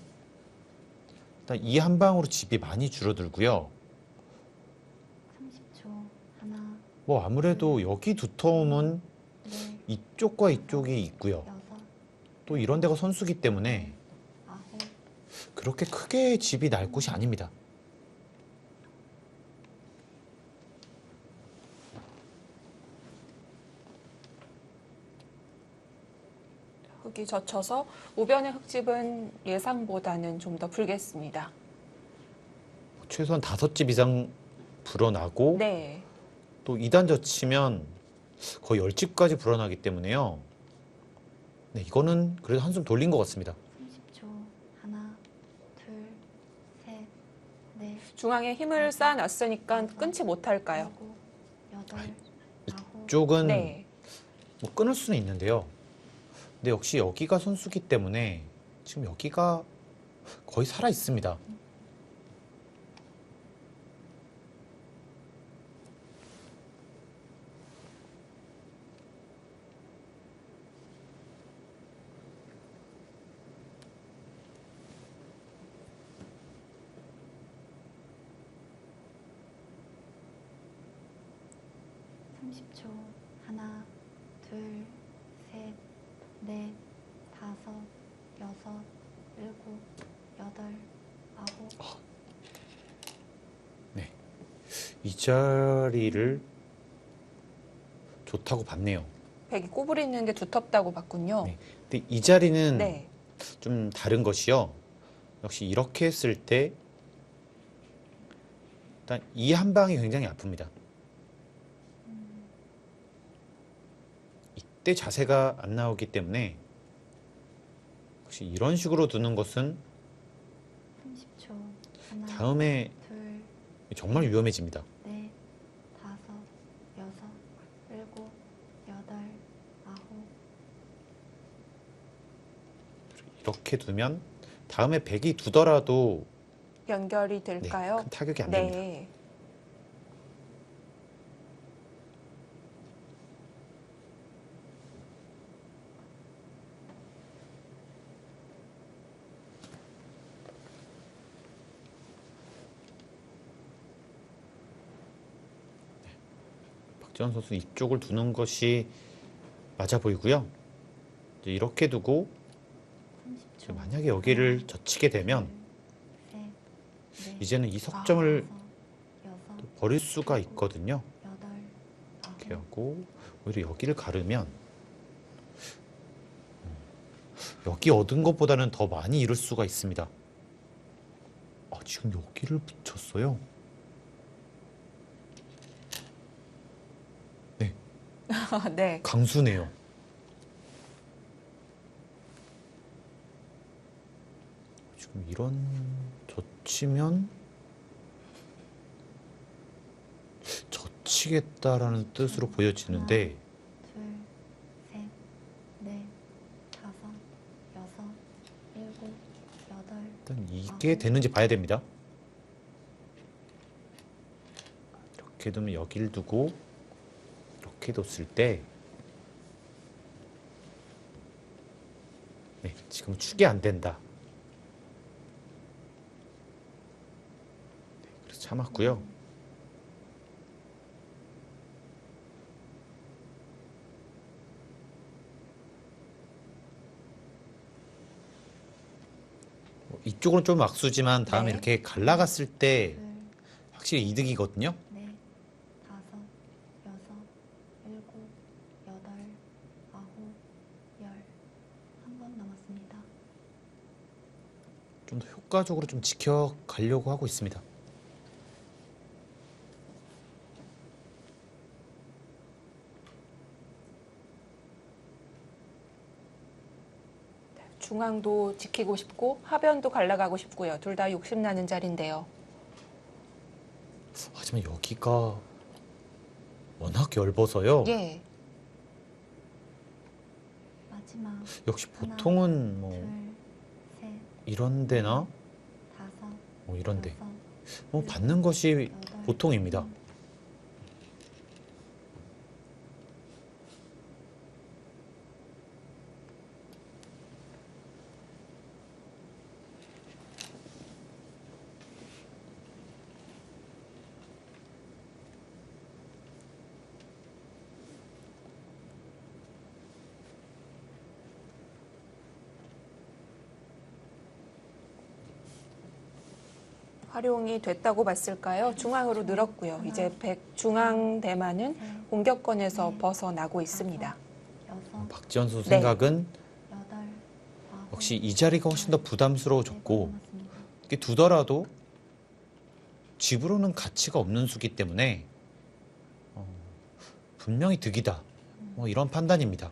일단 이 한 방으로 집이 많이 줄어들고요. 30초. 하나, 뭐 아무래도 여기 두터움은 넷, 이쪽과 이쪽이 있고요. 여섯, 또 이런 데가 선수기 때문에 아홉. 그렇게 크게 집이 날 곳이 아닙니다. 흙이 젖혀서 우변의 흙집은 예상보다는 좀 더 불겠습니다. 최소한 5집 이상 불어나고 네. 또 2단 젖히면 거의 10집까지 불어나기 때문에요. 네, 이거는 그래도 한숨 돌린 것 같습니다. 30초. 하나, 둘, 셋, 넷, 중앙에 힘을 쌓아놨으니까 끊지 못할까요? 일곱, 여덟, 아홉. 이쪽은 네. 뭐 끊을 수는 있는데요. 근데 역시 여기가 선수기 때문에 지금 여기가 거의 살아 있습니다. 초 하나, 둘, 셋, 넷, 다섯, 여섯, 일곱, 여덟, 아홉. 이 자리를 좋다고 봤네요. 백이 꼬부리 있는 게 두텁다고 봤군요. 네. 근데 이 자리는 네. 좀 다른 것이요. 역시 이렇게 했을 때 일단 이 한 방이 굉장히 아픕니다. 이때 자세가 안 나오기 때문에 역시 이런 식으로 두는 것은 30초. 하나, 다음에 둘, 정말 위험해집니다. 넷, 다섯, 여섯, 일곱, 여덟, 아홉. 이렇게 두면 다음에 백이 두더라도 연결이 네, 될까요? 큰 타격이 안 됩니다. 네. 박지원 선수 이쪽을 두는 것이 맞아 보이고요. 이제 이렇게 두고 30초. 만약에 여기를 젖히게 되면 셋, 넷, 이제는 이 석점을 다섯, 여섯, 버릴 수가 있거든요. 여덟, 이렇게 아홉. 하고 오히려 여기를 가르면 여기 얻은 것보다는 더 많이 잃을 수가 있습니다. 지금 여기를 붙였어요. 네. 강수네요. 지금 이런 붙이겠다라는 뜻으로 보여지는데 둘, 셋, 넷, 다섯, 여섯, 일곱, 여덟. 일단 이게 되는지 봐야 됩니다. 이렇게 두면 여길 두고 이렇게 뒀을 때 네, 지금 축이 안 된다. 네, 그래서 참았고요. 이쪽은 좀 악수지만 다음에 네. 이렇게 갈라갔을 때 둘, 확실히 이득이거든요. 넷, 다섯, 여섯, 일곱, 여덟, 아홉, 열. 한 번 남았습니다. 좀 더 효과적으로 좀 지켜가려고 하고 있습니다. 중앙도 지키고 싶고 하변도 갈라가고 싶고요. 둘 다 욕심나는 자리인데요. 하지만 여기가 워낙 얇아서요. 예. 마지막. 역시 하나, 보통은 뭐 둘, 셋, 이런 데나 다섯, 뭐 이런 데 여섯, 뭐 받는 것이 여덟, 보통입니다. 활용이 됐다고 봤을까요? 중앙으로 늘었고요. 이제 중앙 대만은 공격권에서 벗어나고 있습니다. 여섯, 박지원 선수 네. 생각은 여덟, 아홉, 역시 이 자리가 훨씬 더 네 부담스러워졌고 번 남았습니다. 이게 두더라도 집으로는 가치가 없는 수기 때문에 분명히 득이다. 뭐 이런 판단입니다.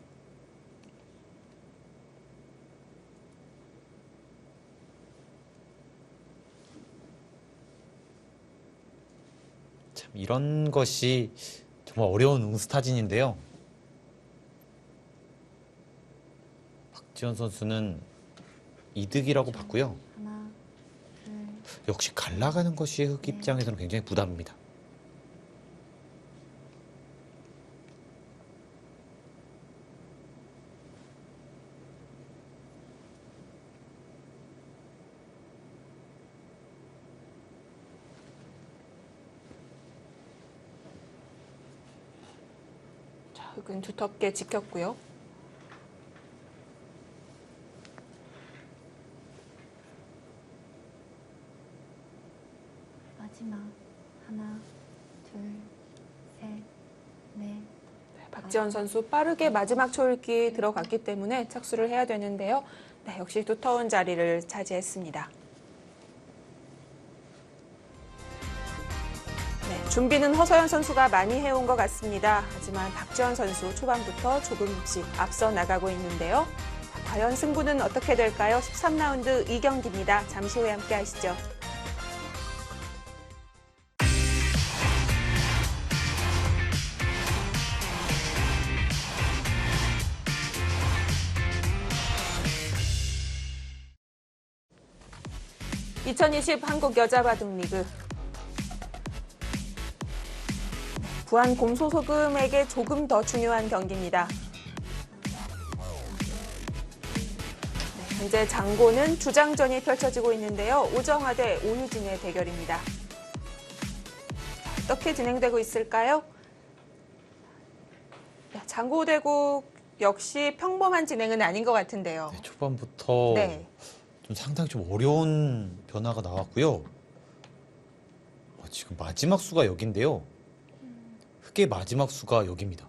참 이런 것이 정말 어려운 응스타진인데요. 박지원 선수는 이득이라고 봤고요. 하나, 둘, 역시 갈라가는 것이 흑 입장에서는 굉장히 부담입니다. 자, 흑은 두텁게 지켰고요. 마지막. 하나, 둘, 셋, 넷. 박지원 선수 빠르게 마지막 초읽기 들어갔기 때문에 착수를 해야 되는데요. 네, 역시 두터운 자리를 차지했습니다. 네, 준비는 허서연 선수가 많이 해온 것 같습니다. 하지만 박지원 선수 초반부터 조금씩 앞서 나가고 있는데요. 자, 과연 승부는 어떻게 될까요? 13라운드 2경기입니다. 잠시 후에 함께 하시죠. (2020) 한국여자바둑리그 부안 곰소소금에게 조금 더 중요한 경기입니다. 네, 현재 장고는 주장전이 펼쳐지고 있는데요. 오정화 대 오유진의 대결입니다. 어떻게 진행되고 있을까요? 장고대국 역시 평범한 진행은 아닌 것 같은데요. 네, 초반부터 네. 좀 상당히 좀 어려운 변화가 나왔고요. 지금 마지막 수가 여기인데요. 흑의 마지막 수가 여기입니다.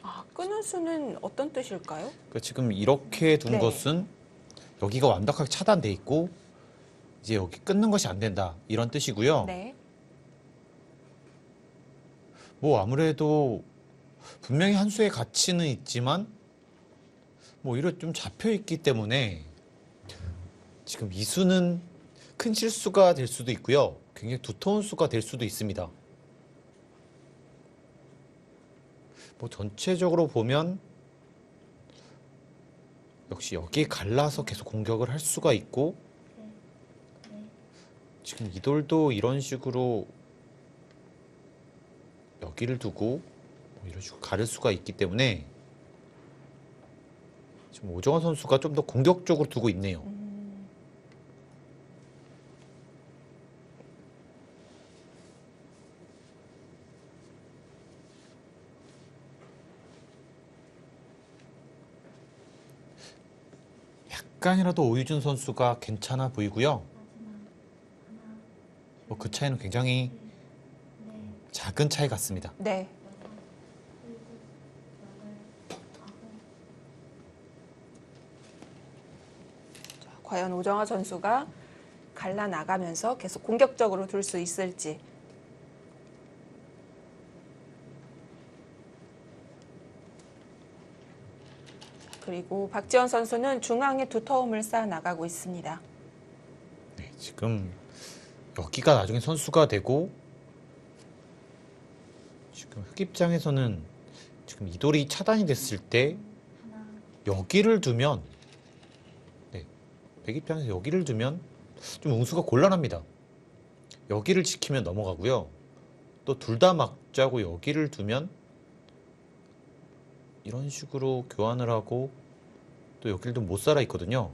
아, 끄는 수는 어떤 뜻일까요? 그러니까 지금 이렇게 둔 네. 것은 여기가 완벽하게 차단돼 있고 이제 여기 끊는 것이 안 된다 이런 뜻이고요. 네. 뭐 아무래도 분명히 한 수의 가치는 있지만 뭐 이렇게 좀 잡혀 있기 때문에 지금 이 수는 큰 실수가 될 수도 있고요. 굉장히 두터운 수가 될 수도 있습니다. 뭐 전체적으로 보면 역시 여기에 갈라서 계속 공격을 할 수가 있고, 지금 이 돌도 이런 식으로 여기를 두고 뭐 이런 식으로 가를 수가 있기 때문에 지금 오정환 선수가 좀 더 공격적으로 두고 있네요. 약간이라도 오유준 선수가 괜찮아 보이고요. 뭐 그 차이는 굉장히 작은 차이 같습니다. 네. 자, 과연 오정화 선수가 갈라 나가면서 계속 공격적으로 둘 수 있을지. 그리고 박지원 선수는 중앙에 두터움을 쌓아 나가고 있습니다. 네, 지금 여기가 나중에 선수가 되고, 지금 흑 입장에서는 지금 이 돌이 차단이 됐을 때 여기를 두면, 네, 백 입장에서 여기를 두면 좀 응수가 곤란합니다. 여기를 지키면 넘어가고요. 또 둘 다 막자고 여기를 두면 이런 식으로 교환을 하고 또 여기를 좀 못 살아 있거든요.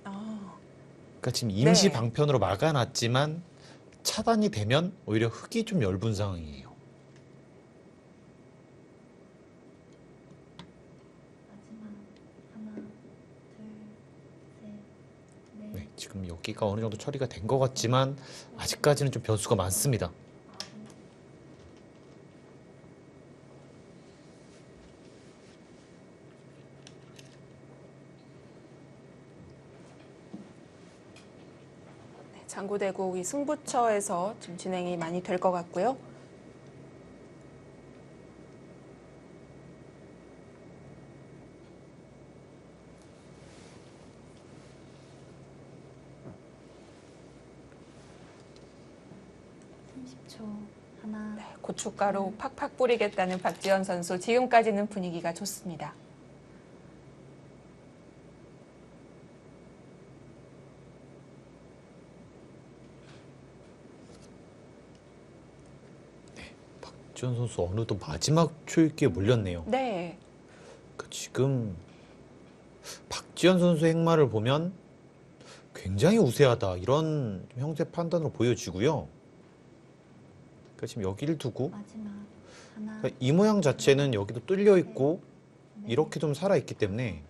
그러니까 지금 임시 네. 방편으로 막아놨지만 차단이 되면 오히려 흙이 좀 엷은 상황이에요. 네, 지금 여기가 어느 정도 처리가 된 것 같지만 아직까지는 좀 변수가 많습니다. 장구대고 이 승부처에서 지금 진행이 많이 될 것 같고요. 하나, 네, 고춧가루 팍팍 뿌리겠다는 박지원 선수. 지금까지는 분위기가 좋습니다. 박지원 선수 어느덧 마지막 초읽기에 몰렸네요. 네. 지금 박지원 선수의 행마를 보면 굉장히 우세하다 이런 형태 판단으로 보여지고요. 그러니까 지금 여기를 두고 마지막 하나, 그러니까 이 모양 자체는 여기도 뚫려 있고 이렇게 좀 살아 있기 때문에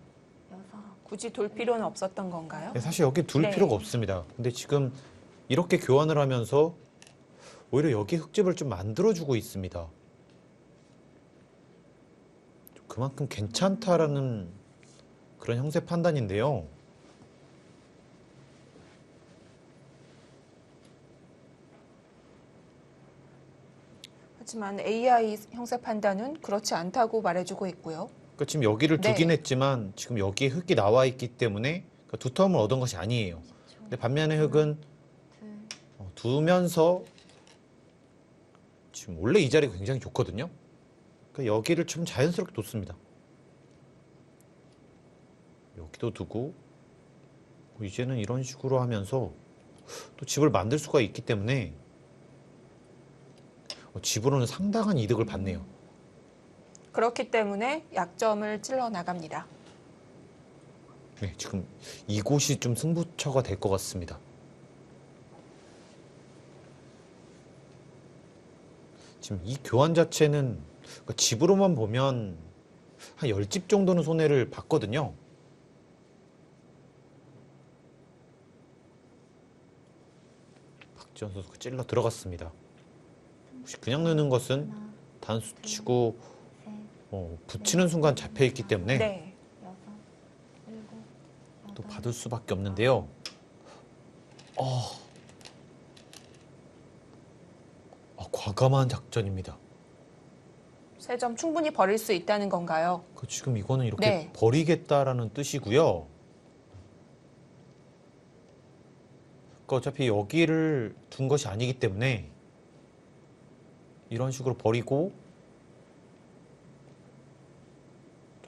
여섯, 굳이 돌 필요는 없었던 건가요? 사실 여기 둘 네. 필요가 없습니다. 근데 지금 이렇게 교환을 하면서 오히려 여기 흙집을 좀 만들어주고 있습니다. 그만큼 괜찮다라는 그런 형세 판단인데요. 하지만 AI 형사 판단은 그렇지 않다고 말해주고 있고요. 그러니까 지금 여기를 네. 두긴 했지만 지금 여기에 흙이 나와 있기 때문에 그러니까 두터움을 얻은 것이 아니에요. 근데 반면에 흙은 둘, 두면서 지금 원래 이 자리가 굉장히 좋거든요. 그러니까 여기를 좀 자연스럽게 뒀습니다. 여기도 두고 이제는 이런 식으로 하면서 또 집을 만들 수가 있기 때문에 집으로는 상당한 이득을 받네요. 그렇기 때문에 약점을 찔러 나갑니다. 네, 지금 이곳이 좀 승부처가 될 것 같습니다. 지금 이 교환 자체는 그러니까 집으로만 보면 한 10집 정도는 손해를 봤거든요. 박지원 선수가 찔러 들어갔습니다. 혹시 그냥 넣는 것은 하나, 단수치고 셋, 붙이는 순간 잡혀있기 때문에 네. 여섯, 일곱, 또 여덟, 받을 수밖에 없는데요. 과감한 작전입니다. 세 점 충분히 버릴 수 있다는 건가요? 지금 이거는 이렇게 네. 버리겠다라는 뜻이고요. 그러니까 어차피 여기를 둔 것이 아니기 때문에 이런 식으로 버리고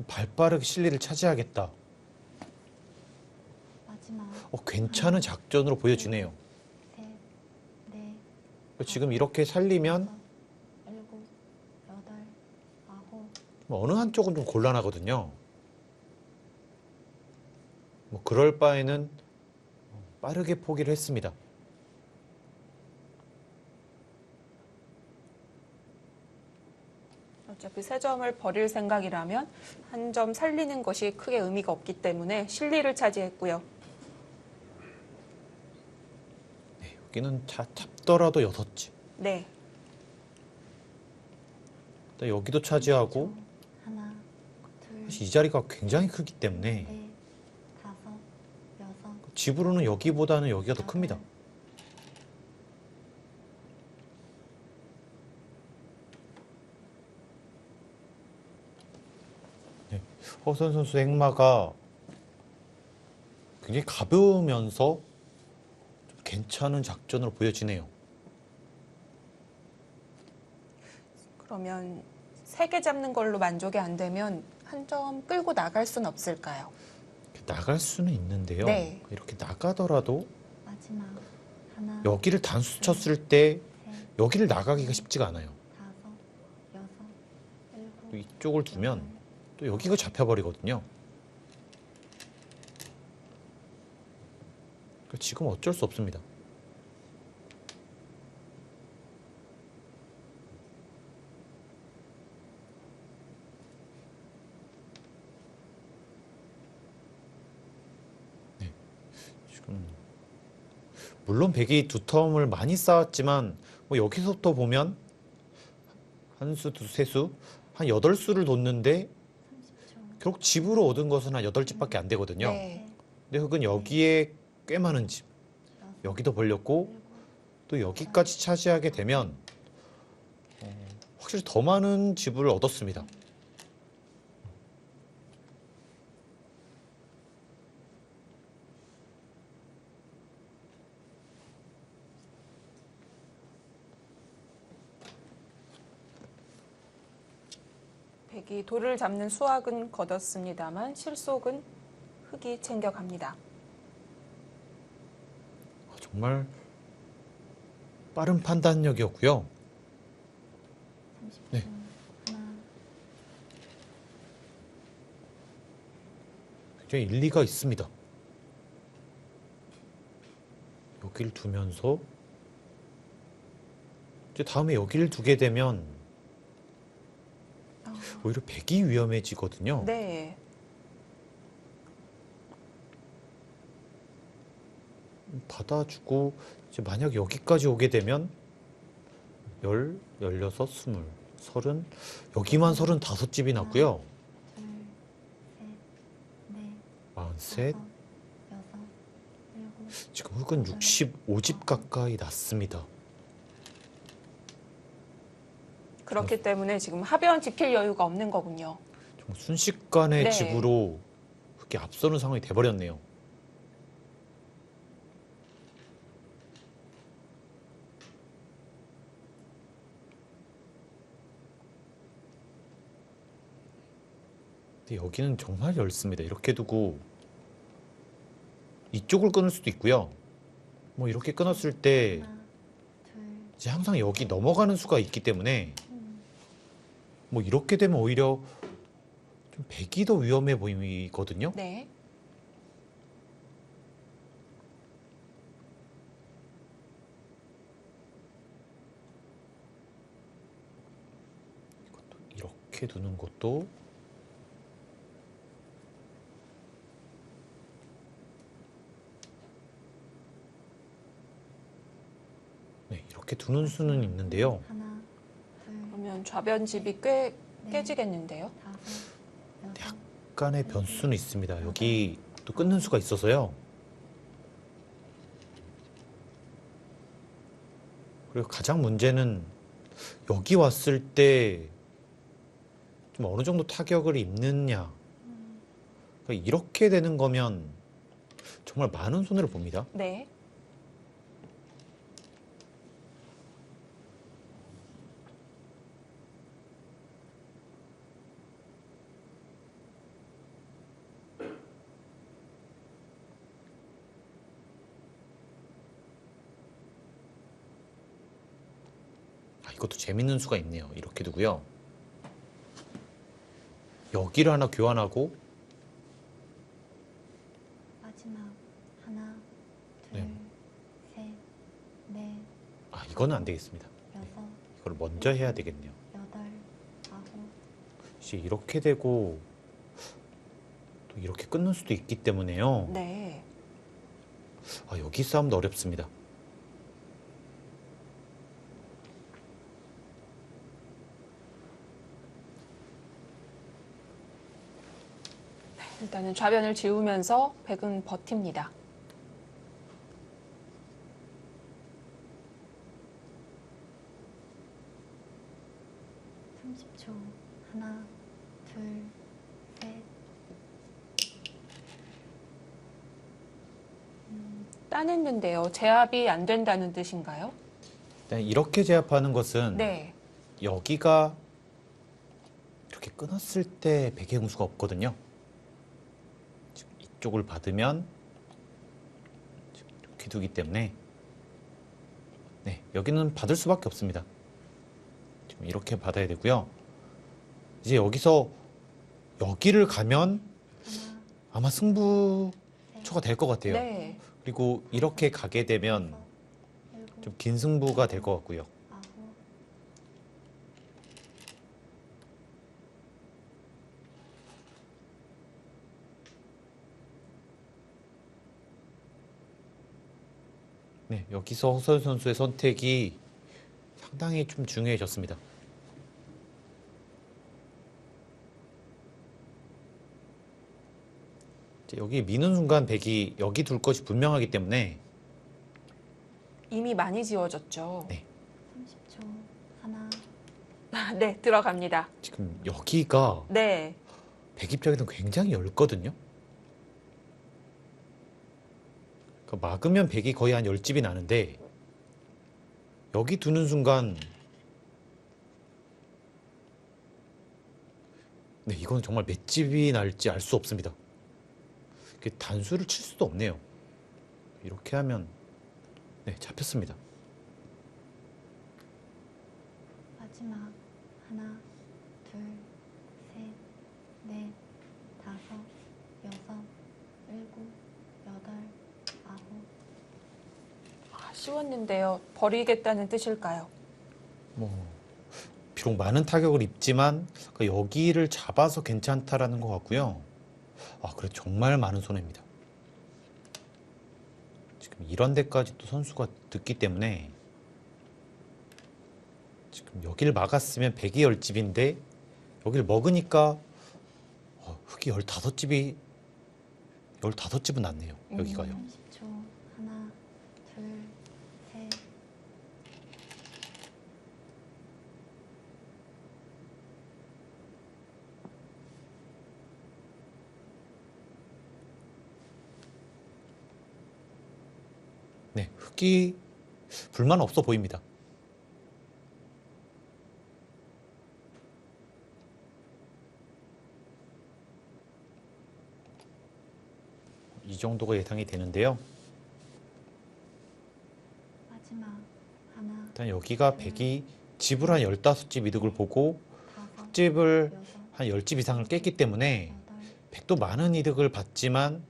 좀 발빠르게 실리를 차지하겠다. 마지막. 괜찮은 작전으로 보여지네요. 셋, 넷, 지금 이렇게 살리면 여섯, 일곱, 여덟, 아홉. 어느 한쪽은 좀 곤란하거든요. 그럴 바에는 빠르게 포기를 했습니다. 어차피 세 점을 버릴 생각이라면 한 점 살리는 것이 크게 의미가 없기 때문에 실리를 차지했고요. 네, 여기는 잡더라도 6집. 네, 여기도 차지하고 하나, 둘, 사실 이 자리가 굉장히 크기 때문에 넷, 다섯, 여섯. 집으로는 여기보다는 여기가 더 큽니다. 네, 허선 선수 행마가 굉장히 가벼우면서 좀 괜찮은 작전으로 보여지네요. 그러면 3개 잡는 걸로 만족이 안 되면 한 점 끌고 나갈 순 없을까요? 나갈 수는 있는데요. 네. 이렇게 나가더라도 마지막. 하나, 여기를 단수 쳤을 때 셋, 여기를 나가기가 쉽지가 않아요. 다섯, 여섯, 일곱. 또 이쪽을 두면 여덟, 또 여기가 잡혀버리거든요. 그러니까 지금 어쩔 수 없습니다. 네, 지금 물론 백이 두 텀을 많이 쌓았지만 여기서부터 보면 한 수, 세 수, 한 8수를 뒀는데 30초. 결국 집으로 얻은 것은 한 8집밖에 안 되거든요. 네. 근데 흑은 여기에 꽤 많은 집, 여기도 벌렸고 또 여기까지 차지하게 되면 확실히 더 많은 집을 얻었습니다. 백이 돌을 잡는 수확은 거뒀습니다만 실속은 흑이 챙겨갑니다. 정말 빠른 판단력이었고요. 30초. 네. 하나, 굉장히 일리가 있습니다. 여기를 두면서 이제 다음에 여기를 두게 되면 오히려 백이 위험해지거든요. 네. 받아주고 이제 만약 여기까지 오게 되면 16, 20, 30, 여기만 35집이 났고요. 둘, 셋, 넷, 43, 다섯, 여섯, 일곱. 지금 흑은 65집 가까이 났습니다. 그렇기 때문에 지금 하변 지킬 여유가 없는 거군요. 정말 순식간에 네. 집으로 흑이 앞서는 상황이 돼버렸네요. 근데 여기는 정말 넓습니다. 이렇게 두고 이쪽을 끊을 수도 있고요. 이렇게 끊었을 때 하나, 둘, 이제 항상 여기 넘어가는 수가 있기 때문에 이렇게 되면 오히려 좀 백이 더 위험해 보이거든요. 네. 이렇게 두는 것도 네, 이렇게 두는 수는 있는데요. 하나, 둘, 그러면 좌변집이 꽤 넷, 깨지겠는데요. 다섯, 여섯. 약간의 변수는 있습니다. 여기 또 끊는 수가 있어서요. 그리고 가장 문제는 여기 왔을 때 좀 어느 정도 타격을 입느냐. 그러니까 이렇게 되는 거면 정말 많은 손해를 봅니다. 네. 이것도 재밌는 수가 있네요. 이렇게 두고요. 여기를 하나 교환하고 마지막 하나, 둘, 네. 셋, 넷, 아, 이거는 안 되겠습니다. 여섯, 이걸 먼저 해야 되겠네요. 여덟, 아홉, 혹시 이렇게 되고 또 이렇게 끊는 수도 있기 때문에요. 네. 아, 여기 싸움도 어렵습니다. 일단은 좌변을 지우면서 백은 버팁니다. 30초. 하나, 둘, 셋. 따냈는데요. 제압이 안 된다는 뜻인가요? 일단 이렇게 제압하는 것은 네. 여기가 이렇게 끊었을 때 백의 응수가 없거든요. 지금 이쪽을 받으면 지금 이렇게 두기 때문에 네, 여기는 받을 수밖에 없습니다. 지금 이렇게 받아야 되고요. 이제 여기서 여기를 가면 하나, 아마 승부처가 셋, 될 것 같아요. 네. 그리고 이렇게 가게 되면 여섯, 일곱, 좀 긴 승부가 될 것 같고요. 아홉. 네, 여기서 허서연 선수의 선택이 상당히 좀 중요해졌습니다. 이제 여기 미는 순간 백이 여기 둘 것이 분명하기 때문에 이미 많이 지워졌죠. 네. 30초. 하나, 네, 들어갑니다. 지금 여기가 네. 백 입장에서는 굉장히 얇거든요. 그러니까 막으면 백이 거의 한 10집이 나는데 여기 두는 순간 네, 이건 정말 몇 집이 날지 알 수 없습니다. 이렇게 단수를 칠 수도 없네요. 이렇게 하면 네, 잡혔습니다. 마지막 하나, 둘, 셋, 넷, 다섯, 여섯, 일곱, 여덟, 아홉. 아, 쉬웠는데요. 버리겠다는 뜻일까요? 뭐 비록 많은 타격을 입지만 그 여기를 잡아서 괜찮다라는 것 같고요. 아, 그래 정말 많은 손해입니다. 지금 이런 데까지 또 선수가 듣기 때문에 지금 여기를 막았으면 100이 10집인데 여기를 먹으니까 흙이 15집이 15집은 났네요. 여기가요. 30초. 하나, 둘, 셋. 네, 흙이 불만 없어 보입니다. 이 정도가 예상이 되는데요. 마지막 하나, 일단 여기가 100이 집을 한 15집 이득을 보고 다섯, 흙집을 여섯, 한 10집 이상을 깼기 때문에 여덟, 100도 많은 이득을 받지만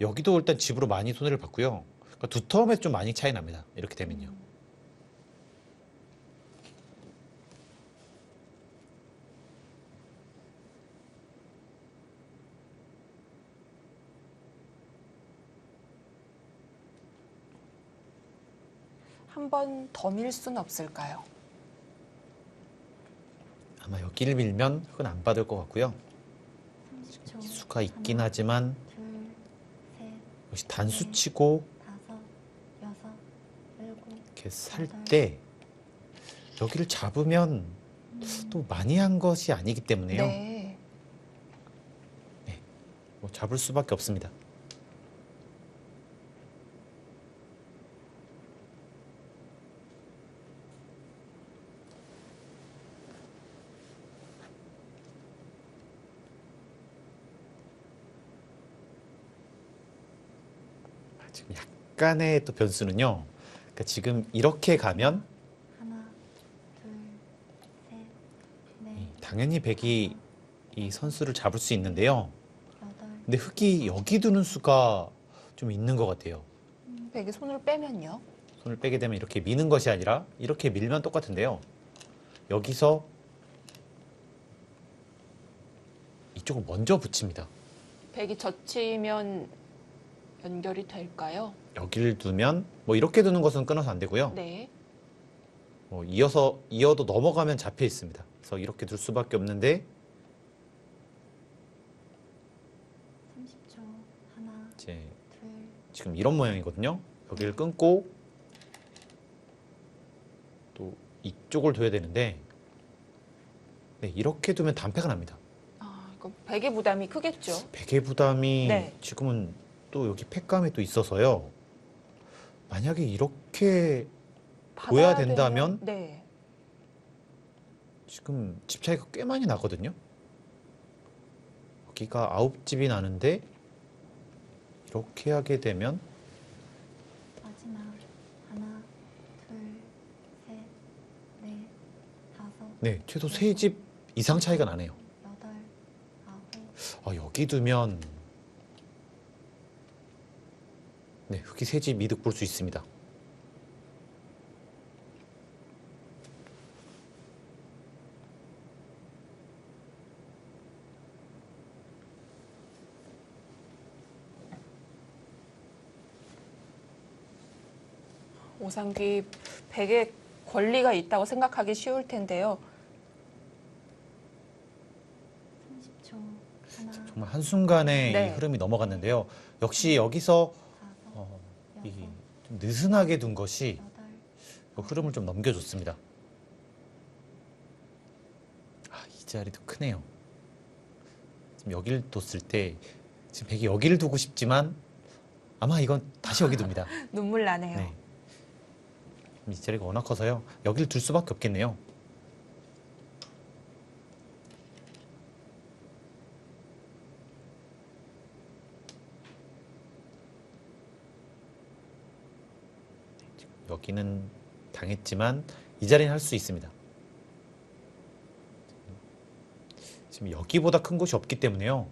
여기도 일단 집으로 많이 손해를 봤고요. 그러니까 두 텀에 좀 많이 차이 납니다. 이렇게 되면요. 한 번 더 밀 수는 없을까요? 아마 여기를 밀면 흙은 안 받을 것 같고요. 30초. 기수가 있긴 하나, 하지만 둘, 셋, 역시 단수치고 다섯, 여섯, 일곱. 이렇게 살 때 여기를 잡으면 또 많이 한 것이 아니기 때문에요. 네. 뭐 잡을 수밖에 없습니다. 지금 약간의 또 변수는요. 그러니까 지금 이렇게 가면 하나, 당연히 백이 이 선수를 잡을 수 있는데요. 여덟, 근데 흑이 여기 두는 수가 좀 있는 것 같아요. 백이 손을 빼면요. 손을 빼게 되면 이렇게 미는 것이 아니라 이렇게 밀면 똑같은데요. 여기서 이쪽을 먼저 붙입니다. 백이 젖히면 연결이 될까요? 여기를 두면 뭐 이렇게 두는 것은 끊어서 안 되고요. 네. 뭐 이어도 넘어가면 잡혀 있습니다. 그래서 이렇게 둘 수밖에 없는데 30초. 하나, 이제 둘, 지금 이런 모양이거든요. 여기를 끊고 또 이쪽을 둬야 되는데 네, 이렇게 두면 단패가 납니다. 아, 이거 백의 부담이 크겠죠. 베개 부담이 네. 지금은 또 여기 팩감이 또 있어서요. 만약에 이렇게 둬야 받아야 된다면? 되면- 네. 지금 집 차이가 꽤 많이 나거든요. 여기가 9집이 나는데 이렇게 하게 되면 마지막. 하나, 둘, 셋, 넷, 다섯, 네, 최소 3집 이상 차이가 나네요. 여덟, 아홉, 아, 여기 두면 네, 흑이 3집 이득 볼 수 있습니다. 오상귀 백의 권리가 있다고 생각하기 쉬울 텐데요. 30초. 하나, 정말 한순간에 네. 이 흐름이 넘어갔는데요. 역시 여기서 다섯, 이 여섯, 좀 느슨하게 둔 것이 여덟, 그 흐름을 좀 넘겨줬습니다. 아, 이 자리도 크네요. 지금 여기를 뒀을 때 지금 백이 여기를 두고 싶지만 아마 이건 다시 여기 둡니다. 눈물 나네요. 네. 이 자리가 워낙 커서요. 여기를 둘 수밖에 없겠네요. 여기는 당했지만 이 자리는 할 수 있습니다. 지금 여기보다 큰 곳이 없기 때문에요.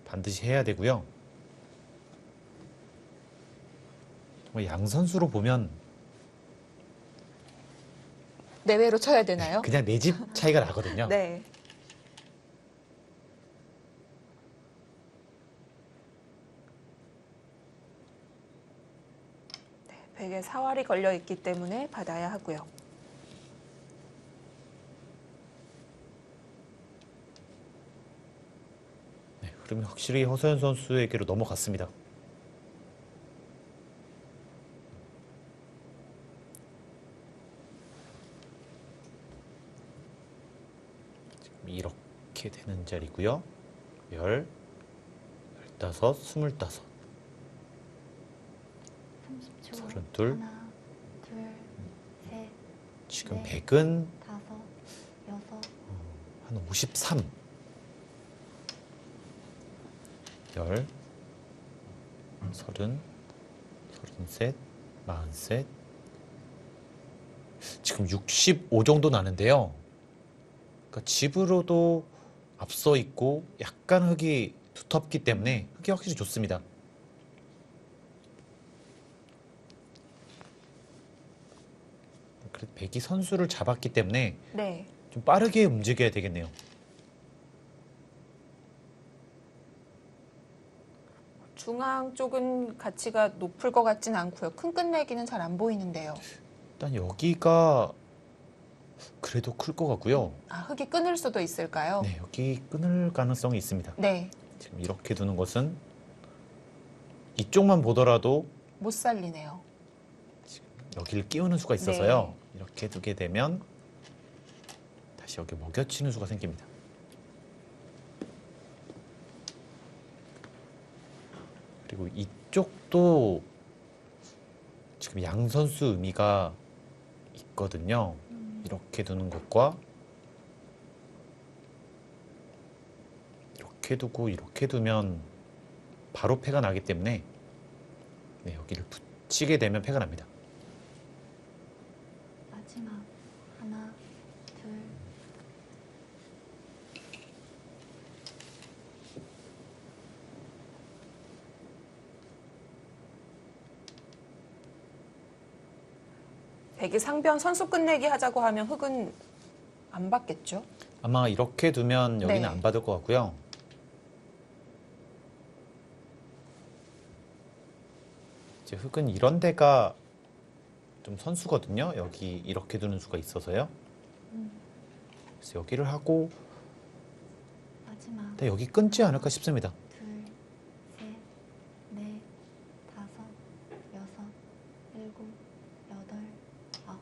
반드시 해야 되고요. 정말 양 선수로 보면 내외로 쳐야 되나요? 그냥 네 집 차이가 나거든요. 네. 네, 백에 사활이 걸려 있기 때문에 받아야 하고요. 네, 흐름이 확실히 허서연 선수에게로 넘어갔습니다. 지금 이렇게 되는 자리고요. 15, 25. 30초. 32. 하나, 둘, 셋, 지금 네. 100은 다섯, 여섯, 한 53. 10, 30, 33, 43. 지금 65 정도 나는데요. 그러니까 집으로도 앞서 있고 약간 흙이 두텁기 때문에 흙이 확실히 좋습니다. 그래도 백이 선수를 잡았기 때문에 네. 좀 빠르게 움직여야 되겠네요. 중앙 쪽은 가치가 높을 것 같진 않고요. 큰 끝내기는 잘 안 보이는데요. 일단 여기가 그래도 클 것 같고요. 아, 흙이 끊을 수도 있을까요? 네, 여기 끊을 가능성이 있습니다. 네. 지금 이렇게 두는 것은 이쪽만 보더라도 못 살리네요. 여기를 끼우는 수가 있어서요. 이렇게 두게 되면 다시 여기 먹여치는 수가 생깁니다. 그리고 이쪽도 지금 양 선수 의미가 있거든요. 이렇게 두는 것과 이렇게 두고 이렇게 두면 바로 패가 나기 때문에 네, 여기를 붙이게 되면 패가 납니다. 마지막. 하나, 둘, 백이 상변 선수 끝내기 하자고 하면 흑은 안 받겠죠? 아마 이렇게 두면 여기는 네. 안 받을 것 같고요. 이제 흑은 이런 데가 좀 선수거든요. 여기 이렇게 두는 수가 있어서요. 그래서 여기를 하고 마지막 근데 여기 끊지 않을까 싶습니다. 둘, 셋, 넷, 다섯, 여섯, 일곱, 여덟, 아홉.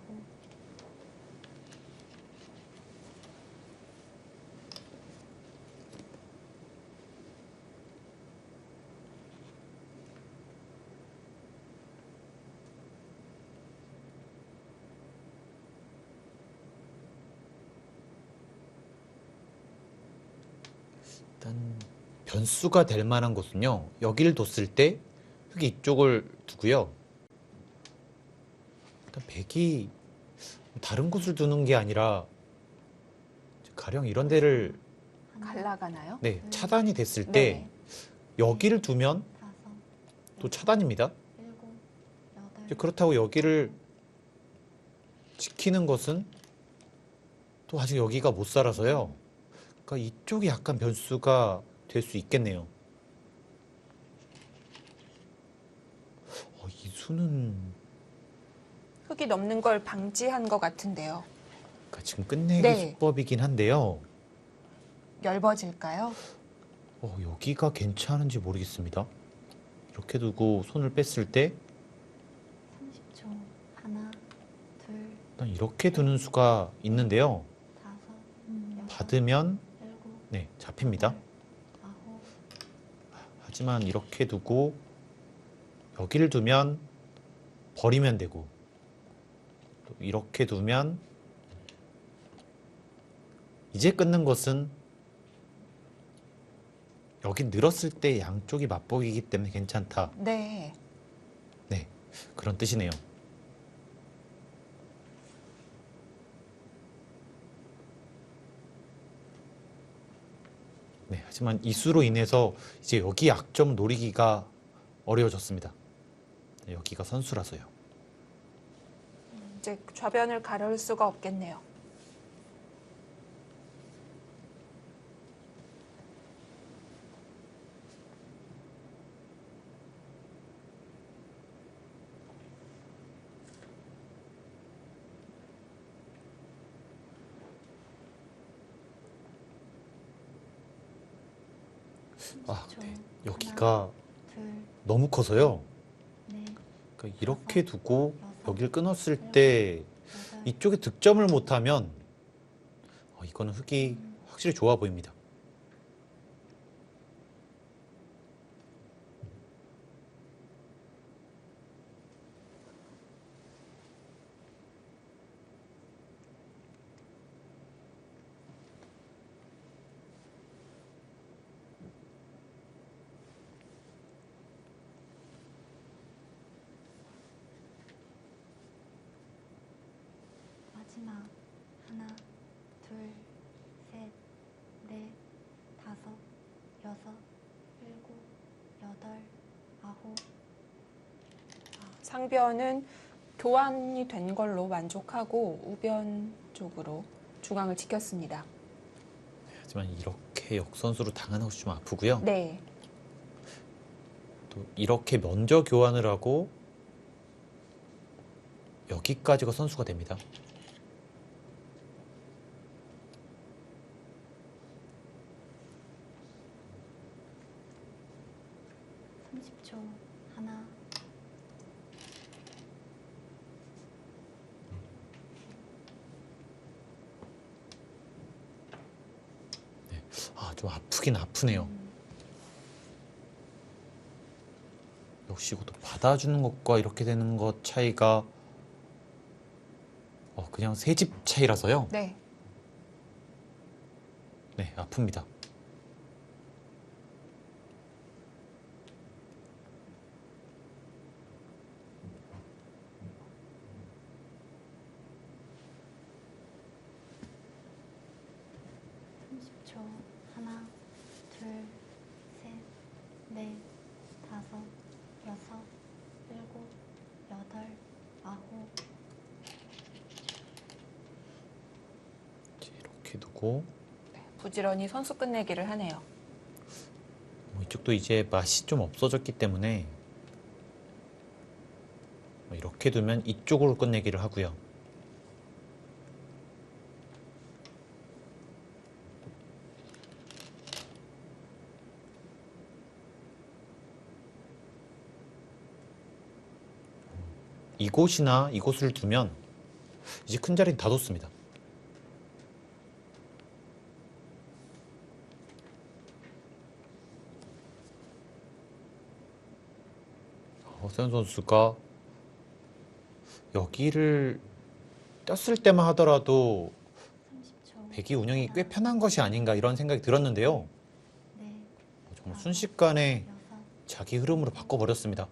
일단 변수가 될 만한 곳은요. 여기를 뒀을 때 흑이 이쪽을 두고요. 일단 백이 다른 곳을 두는 게 아니라 가령 이런 데를 하나, 갈라가나요? 네, 차단이 됐을 때 네. 여기를 두면 다섯, 또 차단입니다. 일곱, 여덟. 이제 그렇다고 여기를 지키는 것은 또 아직 여기가 못 살아서요. 그러니까 이쪽이 약간 변수가 될 수 있겠네요. 이 수는 흑이 넘는 걸 방지한 것 같은데요. 그러니까 지금 끝내기 네. 수법이긴 한데요. 얇아질까요? 여기가 괜찮은지 모르겠습니다. 이렇게 두고 손을 뺐을 때 30초. 하나, 둘, 일단 이렇게 두는 수가 있는데요. 다섯, 여섯, 받으면 일곱, 네, 잡힙니다. 아홉. 하지만 이렇게 두고 여기를 두면 버리면 되고 또 이렇게 두면 이제 끊는 것은 여기 늘었을 때 양쪽이 맞먹이기 때문에 괜찮다. 네. 네, 그런 뜻이네요. 네, 하지만 이 수로 인해서 이제 여기 약점 노리기가 어려워졌습니다. 여기가 선수라서요. 이제 좌변을 가려울 수가 없겠네요. 네, 여기가 둘, 너무 커서요. 넷, 그러니까 이렇게 두고 여섯, 여기를 끊었을 때 여덟. 이쪽에 득점을 못하면 이거는 흑이 확실히 좋아 보입니다. 마지막. 하나, 둘, 셋, 넷, 다섯, 여섯, 일곱, 여덟, 아홉. 상변은 교환이 된 걸로 만족하고 우변 쪽으로 중앙을 지켰습니다. 하지만 이렇게 역선수로 당하는 것이 좀 아프고요. 네. 또 이렇게 먼저 교환을 하고 여기까지가 선수가 됩니다. 삼십 초. 하나, 좀 아프긴 아프네요. 역시 이것도 받아주는 것과 이렇게 되는 것 차이가 그냥 세 집 차이라서요. 네. 네, 아픕니다. 삼십 초. 하나, 둘, 셋, 넷, 다섯, 여섯, 일곱, 여덟, 아홉. 있고 부지런히 선수 끝내기를 하네요. 이쪽도 이제 맛이 좀 없어졌기 때문에 이렇게 두면 이쪽으로 끝내기를 하고요. 이곳이나 이곳을 두면 이제 큰 자리는 다 뒀습니다. 허세현 선수가 여기를 떴을 때만 하더라도 30초. 배기 운영이 꽤 편한 것이 아닌가 이런 생각이 들었는데요. 네. 정말 순식간에 6. 자기 흐름으로 바꿔버렸습니다.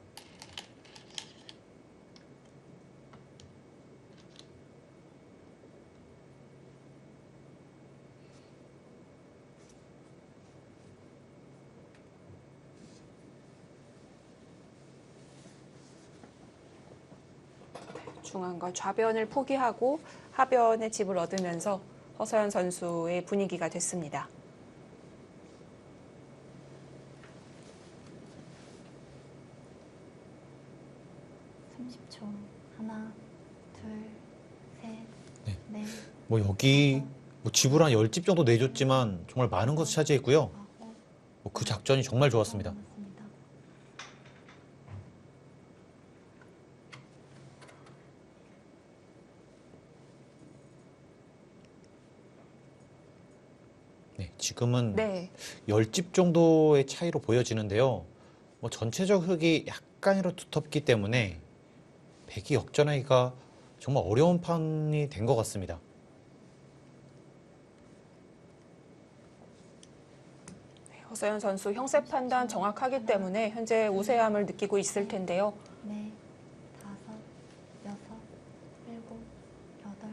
중앙과 좌변을 포기하고 하변의 집을 얻으면서 허서연 선수의 분위기가 됐습니다. 하나, 둘, 셋, 네. 넷, 여기 집을 한 10집 정도 내줬지만 정말 많은 것을 차지했고요. 아홉. 그 작전이 정말 좋았습니다. 남았습니다. 네, 지금은 네. 10집 정도의 차이로 보여지는데요. 전체적 흙이 약간이라도 두텁기 때문에 배기 역전하기가 정말 어려운 판이 된 것 같습니다. 허서연 선수 형세 판단 정확하기 때문에 현재 우세함을 느끼고 있을 텐데요. 네, 5, 6, 7, 8.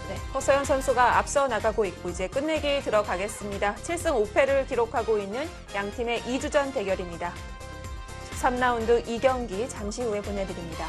네, 허서연 선수가 앞서 나가고 있고 이제 끝내기 들어가겠습니다. 7승 5패를 기록하고 있는 양 팀의 2주전 대결입니다. 3라운드 2경기 잠시 후에 보내드립니다.